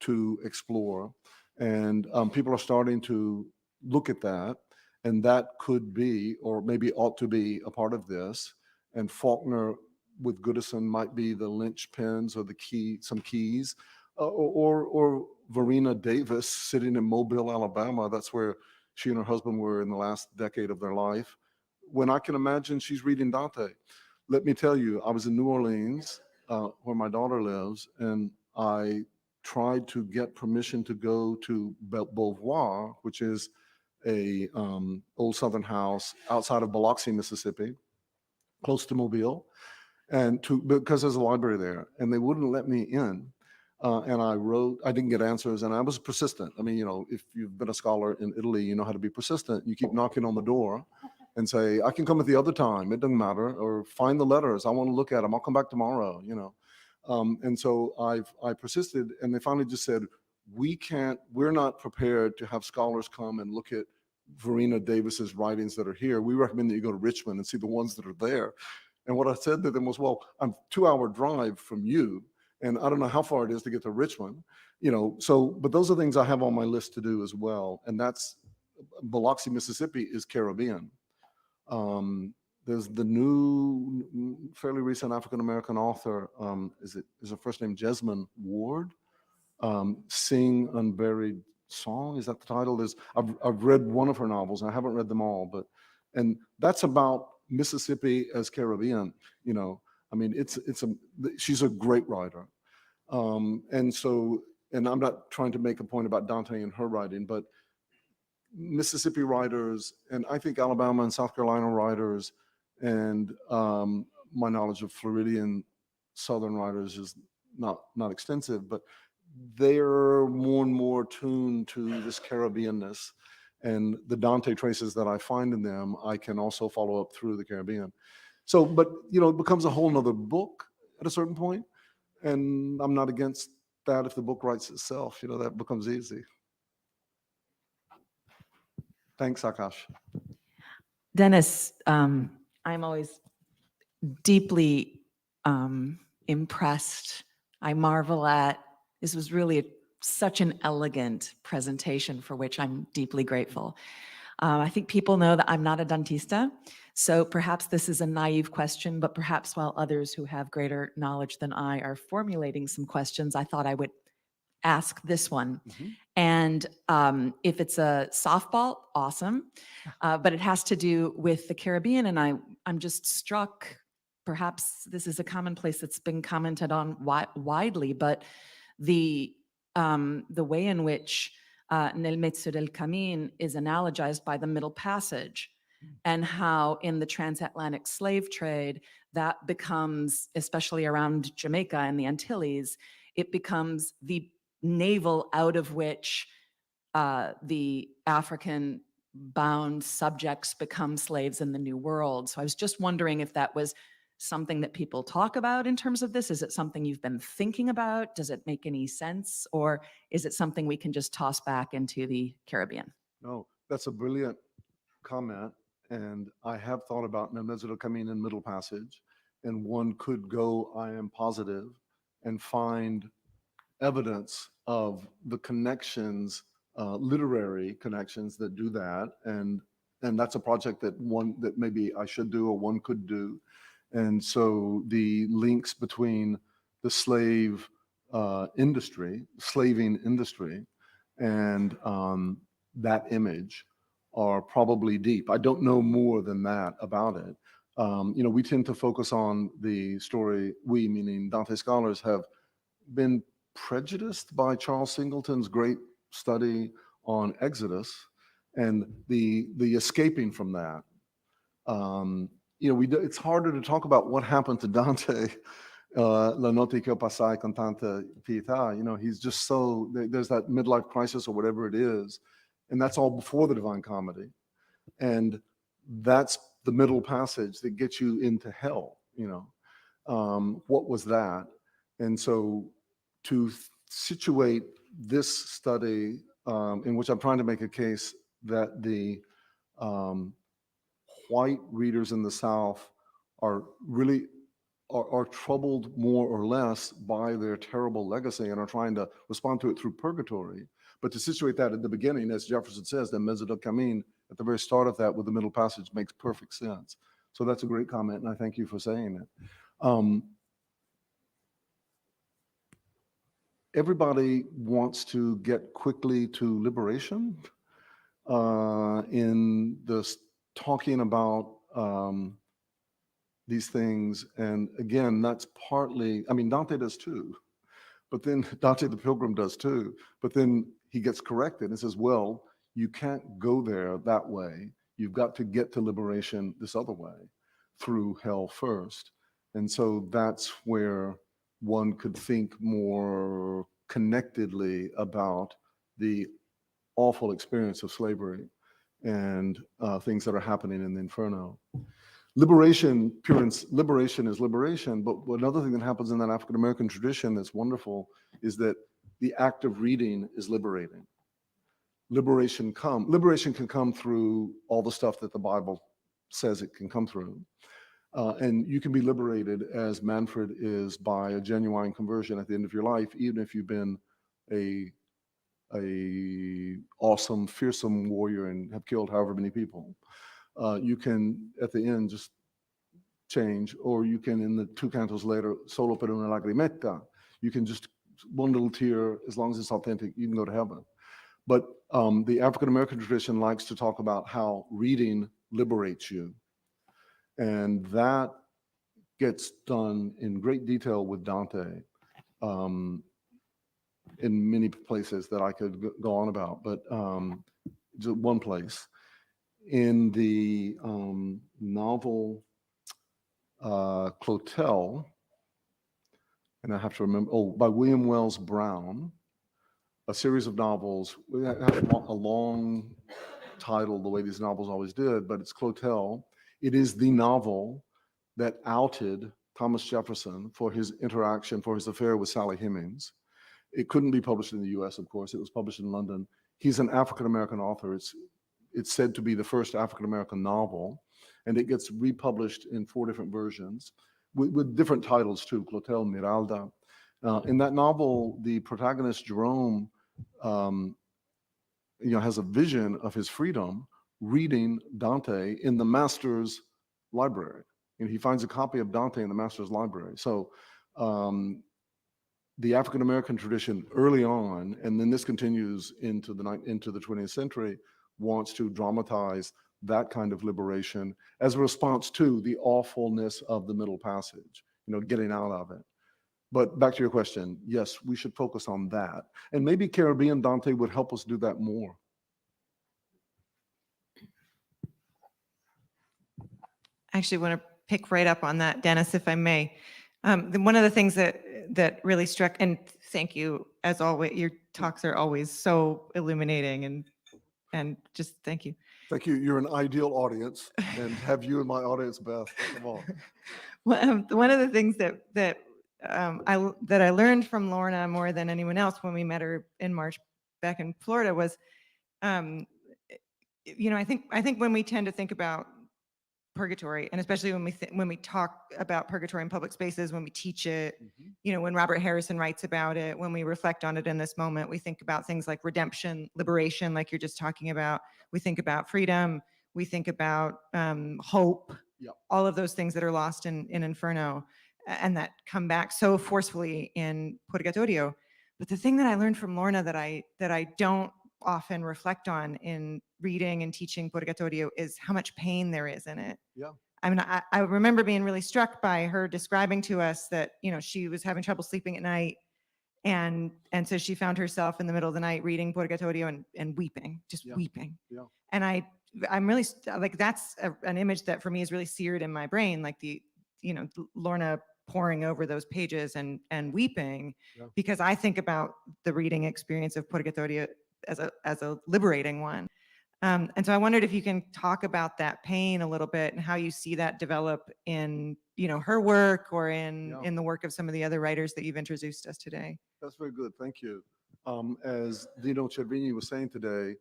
to explore. And people are starting to look at that. And that could be, or maybe ought to be, a part of this. And Faulkner with Goodison might be the linchpins or the key, some keys, or Verena Davis sitting in Mobile, Alabama. That's where she and her husband were in the last decade of their life. When I can imagine she's reading Dante. Let me tell you, I was in New Orleans, where my daughter lives, and I tried to get permission to go to Beauvoir, which is a old Southern house outside of Biloxi, Mississippi, close to Mobile, and because there's a library there, and they wouldn't let me in. And I didn't get answers, and I was persistent. I mean, you know, if you've been a scholar in Italy, you know how to be persistent. You keep knocking on the door and say, I can come at the other time, it doesn't matter, or find the letters, I want to look at them, I'll come back tomorrow, you know. And so I persisted, and they finally just said, we're not prepared to have scholars come and look at Verena Davis's writings that are here. We recommend that you go to Richmond and see the ones that are there. And what I said to them was, well, I'm 2-hour drive from you, and I don't know how far it is to get to Richmond, you know. So, but those are things I have on my list to do as well. And that's Biloxi, Mississippi is Caribbean. There's the new, fairly recent African-American author, is her first name Jesmyn Ward? Sing Unburied Song, is that the title? I've read one of her novels, and I haven't read them all, and that's about Mississippi as Caribbean, you know. I mean, she's a great writer. And I'm not trying to make a point about Dante and her writing, but Mississippi writers, and I think Alabama and South Carolina writers, and my knowledge of Floridian Southern writers is not extensive, but they're more and more tuned to this Caribbeanness, and the Dante traces that I find in them, I can also follow up through the Caribbean. So, but you know, it becomes a whole nother book at a certain point, and I'm not against that if the book writes itself. You know, that becomes easy. Thanks, Akash. Dennis, I'm always deeply impressed. I marvel at, this was really such an elegant presentation for which I'm deeply grateful. I think people know that I'm not a Dantista, so perhaps this is a naive question, but perhaps while others who have greater knowledge than I are formulating some questions, I thought I would ask this one. Mm-hmm. And if it's a softball, awesome. But it has to do with the Caribbean, and I'm just struck, perhaps this is a commonplace that's been commented on widely, but the way in which Nel mezzo del cammin is analogized by the Middle Passage, and how in the transatlantic slave trade that becomes, especially around Jamaica and the Antilles, it becomes the navel out of which the African bound subjects become slaves in the New World. So I was just wondering if that was something that people talk about in terms of this. Is it something you've been thinking about? Does it make any sense? Or is it something we can just toss back into the Caribbean? No, that's a brilliant comment. And I have thought about Nemezelo Camin in Middle Passage, and one could go, I am positive, and find evidence of the connections, literary connections that do that. And that's a project that maybe I should do or one could do. And so the links between the slave slaving industry, and that image are probably deep. I don't know more than that about it. We tend to focus on the story, we, meaning Dante scholars, have been prejudiced by Charles Singleton's great study on Exodus and the escaping from that. It's harder to talk about what happened to Dante, La notte che passai con tanta pietà. He's just so, there's that midlife crisis or whatever it is, and that's all before the Divine Comedy. And that's the middle passage that gets you into hell, what was that? And so to situate this study, in which I'm trying to make a case that the white readers in the South are really are troubled more or less by their terrible legacy and are trying to respond to it through purgatory. But to situate that at the beginning, as Jefferson says, the Nemezelo Camin, at the very start of that with the middle passage makes perfect sense. So that's a great comment, and I thank you for saying it. Everybody wants to get quickly to liberation in this talking about these things. And again, that's partly, Dante does too, but then Dante the Pilgrim does too, but then he gets corrected and says, well, you can't go there that way. You've got to get to liberation this other way, through hell first. And so that's where one could think more connectedly about the awful experience of slavery and things that are happening in the Inferno. Liberation is liberation, but another thing that happens in that African-American tradition that's wonderful is that the act of reading is liberating. Liberation can come through all the stuff that the Bible says it can come through. And you can be liberated, as Manfred is, by a genuine conversion at the end of your life, even if you've been a awesome, fearsome warrior and have killed however many people. You can, at the end, just change, or you can, in the 2 cantos later, solo per una lagrimetta, you can just, one little tear, as long as it's authentic, you can go to heaven. But the African-American tradition likes to talk about how reading liberates you. And that gets done in great detail with Dante in many places that I could go on about, but just one place. In the novel Clotel, and I have to remember, by William Wells Brown, a series of novels. We have a long title, the way these novels always did, but it's Clotel. It is the novel that outed Thomas Jefferson for his affair with Sally Hemings. It couldn't be published in the US, of course. It was published in London. He's an African-American author. It's said to be the first African-American novel, and it gets republished in 4 different versions with different titles too, Clotel, Miralda. In that novel, the protagonist, Jerome, has a vision of his freedom reading Dante in the master's library. And he finds a copy of Dante in the master's library. So the African-American tradition early on, and then this continues into the 20th century, wants to dramatize that kind of liberation as a response to the awfulness of the Middle Passage, getting out of it. But back to your question, yes, we should focus on that. And maybe Caribbean Dante would help us do that more. I actually want to pick right up on that, Dennis, if I may. One of the things that that really struck, and thank you as always. Your talks are always so illuminating, and just thank you. Thank you. You're an ideal audience, and have you in my audience, Beth. Come on. One of the things that I learned from Lorna more than anyone else when we met her in March back in Florida was, I think when we tend to think about purgatory, and especially when we talk about purgatory in public spaces, when we teach it, when Robert Harrison writes about it, when we reflect on it in this moment, we think about things like redemption, liberation, like you're just talking about. We think about freedom. We think about hope. Yep. All of those things that are lost in Inferno, and that come back so forcefully in Purgatorio. But the thing that I learned from Lorna that I don't often reflect on in reading and teaching Purgatorio is how much pain there is in it. Yeah. I mean, I remember being really struck by her describing to us that, she was having trouble sleeping at night. And so she found herself in the middle of the night reading Purgatorio and weeping, just weeping. Yeah. And I'm really like, that's an image that for me is really seared in my brain, like Lorna poring over those pages and weeping, because I think about the reading experience of Purgatorio as a liberating one. And so I wondered if you can talk about that pain a little bit and how you see that develop in, her work or in the work of some of the other writers that you've introduced us today. That's very good. Thank you. As Dino Cervini was saying today,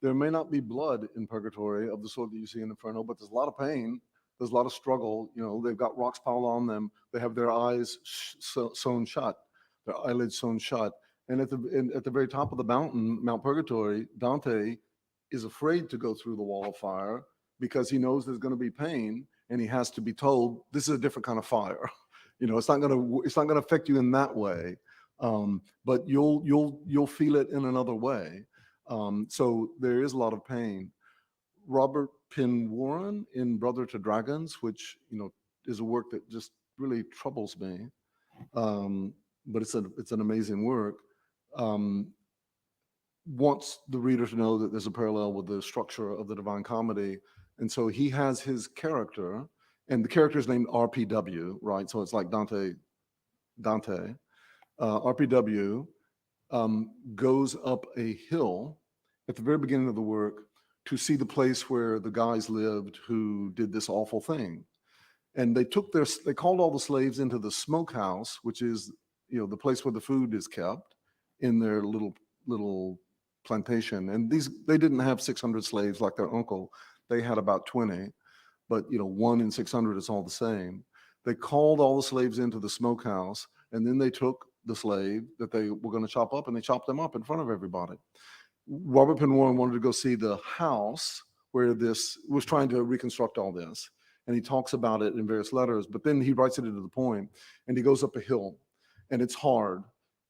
there may not be blood in purgatory of the sort that you see in Inferno, but there's a lot of pain. There's a lot of struggle. They've got rocks piled on them. They have their eyes sewn shut, their eyelids sewn shut. And at the very top of the mountain, Mount Purgatory, Dante is afraid to go through the wall of fire because he knows there's going to be pain, and he has to be told this is a different kind of fire. It's not going to affect you in that way, but you'll feel it in another way. So there is a lot of pain. Robert Penn Warren in Brother to Dragons, which is a work that just really troubles me, but it's an amazing work. Wants the reader to know that there's a parallel with the structure of the Divine Comedy, and so he has his character, and the character is named RPW, right? So it's like Dante. RPW goes up a hill at the very beginning of the work to see the place where the guys lived who did this awful thing. And they called all the slaves into the smokehouse, which is, the place where the food is kept in their little plantation. And they didn't have 600 slaves like their uncle. They had about 20, but 1 in 600 is all the same. They called all the slaves into the smokehouse, and then they took the slave that they were going to chop up, and they chopped them up in front of everybody. Robert Penn Warren wanted to go see the house where this was trying to reconstruct all this. And he talks about it in various letters, but then he writes it into the poem, and he goes up a hill, and it's hard,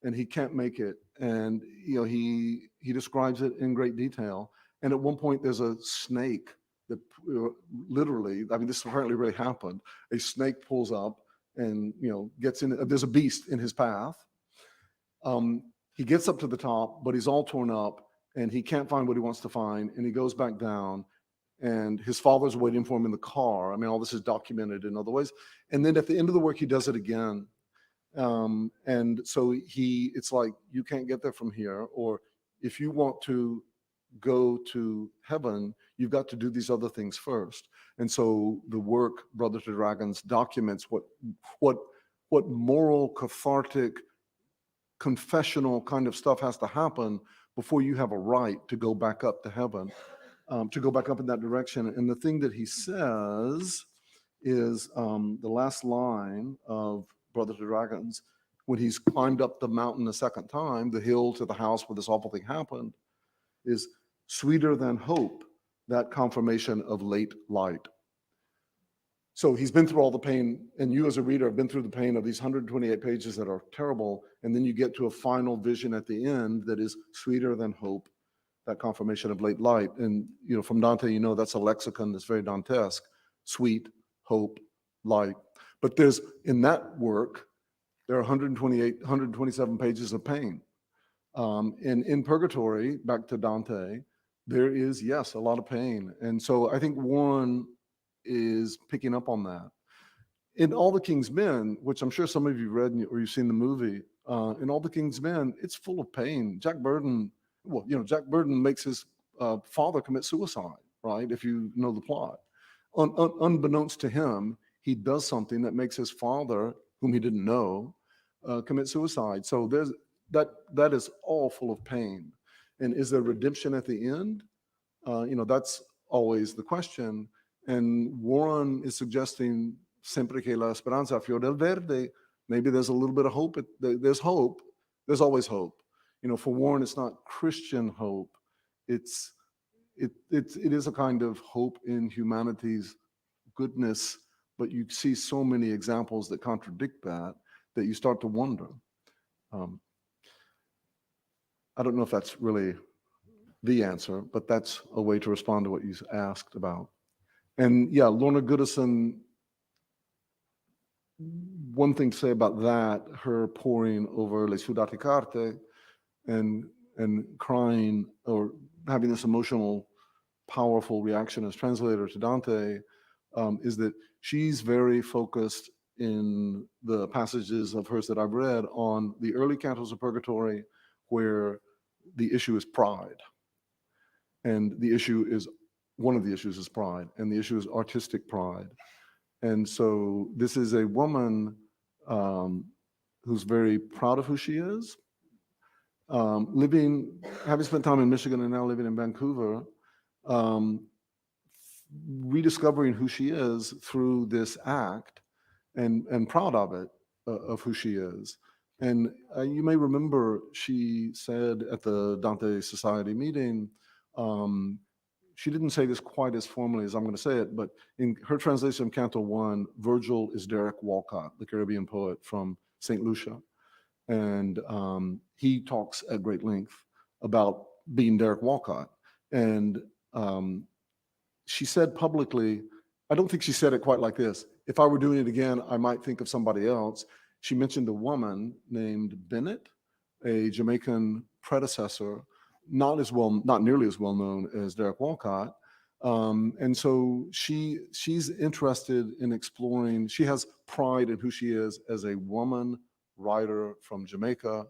and he can't make it. And, he describes it in great detail. And at one point there's a snake that literally, this apparently really happened. A snake pulls up and, gets in, there's a beast in his path. He gets up to the top, but he's all torn up, and he can't find what he wants to find, and he goes back down, and his father's waiting for him in the car. All this is documented in other ways. And then at the end of the work, he does it again. And so it's like, you can't get there from here, or if you want to go to heaven, you've got to do these other things first. And so the work, Brother to Dragons, documents what moral, cathartic, confessional kind of stuff has to happen before you have a right to go back up to heaven, to go back up in that direction. And the thing that he says is the last line of Brother to Dragons, when he's climbed up the mountain a second time, the hill to the house where this awful thing happened, is sweeter than hope, that confirmation of late light. So he's been through all the pain, and you as a reader have been through the pain of these 128 pages that are terrible, and then you get to a final vision at the end that is sweeter than hope, that confirmation of late light. And from Dante, that's a lexicon that's very Dantesque: sweet, hope, light. But in that work, there are 127 pages of pain. And in Purgatory, back to Dante, there is, yes, a lot of pain. And so I think Warren is picking up on that. in All the King's Men, which I'm sure some of you read or you've seen the movie, in All the King's Men, it's full of pain. Jack Burton makes his father commit suicide, right? If you know the plot. Unbeknownst to him, he does something that makes his father, whom he didn't know, commit suicide. So that is all full of pain. And is there redemption at the end? That's always the question. And Warren is suggesting sempre que la esperanza fior del verde. Maybe there's a little bit of hope. There's hope. There's always hope. For Warren, it's not Christian hope. It is a kind of hope in humanity's goodness, but you see so many examples that contradict that you start to wonder. I don't know if that's really the answer, but that's a way to respond to what you asked about. And yeah, Lorna Goodison, one thing to say about that, her poring over Le Sudate Carte and crying or having this emotional, powerful reaction as translator to Dante, is that she's very focused in the passages of hers that I've read on the early cantos of Purgatory, where the issue is pride. And one of the issues is pride, and the issue is artistic pride. And so this is a woman who's very proud of who she is, having spent time in Michigan and now living in Vancouver, rediscovering who she is through this act, and proud of it, of who she is. And you may remember she said at the Dante Society meeting, she didn't say this quite as formally as I'm going to say it, but in her translation of Canto 1, Virgil is Derek Walcott, the Caribbean poet from St. Lucia. And he talks at great length about being Derek Walcott. And she said publicly, I don't think she said it quite like this, if I were doing it again, I might think of somebody else. She mentioned a woman named Bennett, a Jamaican predecessor, not nearly as well known as Derek Walcott. And so she's interested in exploring, she has pride in who she is as a woman writer from Jamaica,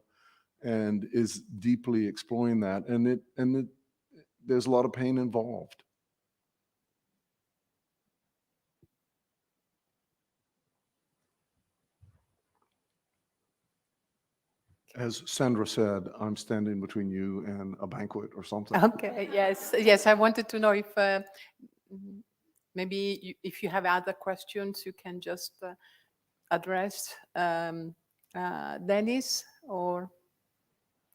and is deeply exploring that. And there's a lot of pain involved. As Sandra said, I'm standing between you and a banquet or something. Okay, yes. I wanted to know if maybe if you have other questions, you can just address Dennis,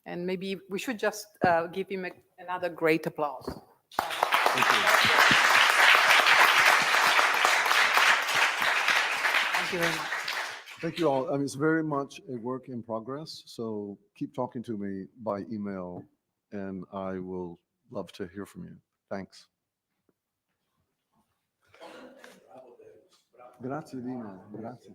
and maybe we should just give him another great applause. Thank you. Thank you very much. Thank you all. I mean, it's very much a work in progress. So keep talking to me by email, and I will love to hear from you. Thanks. Grazie Dino, grazie.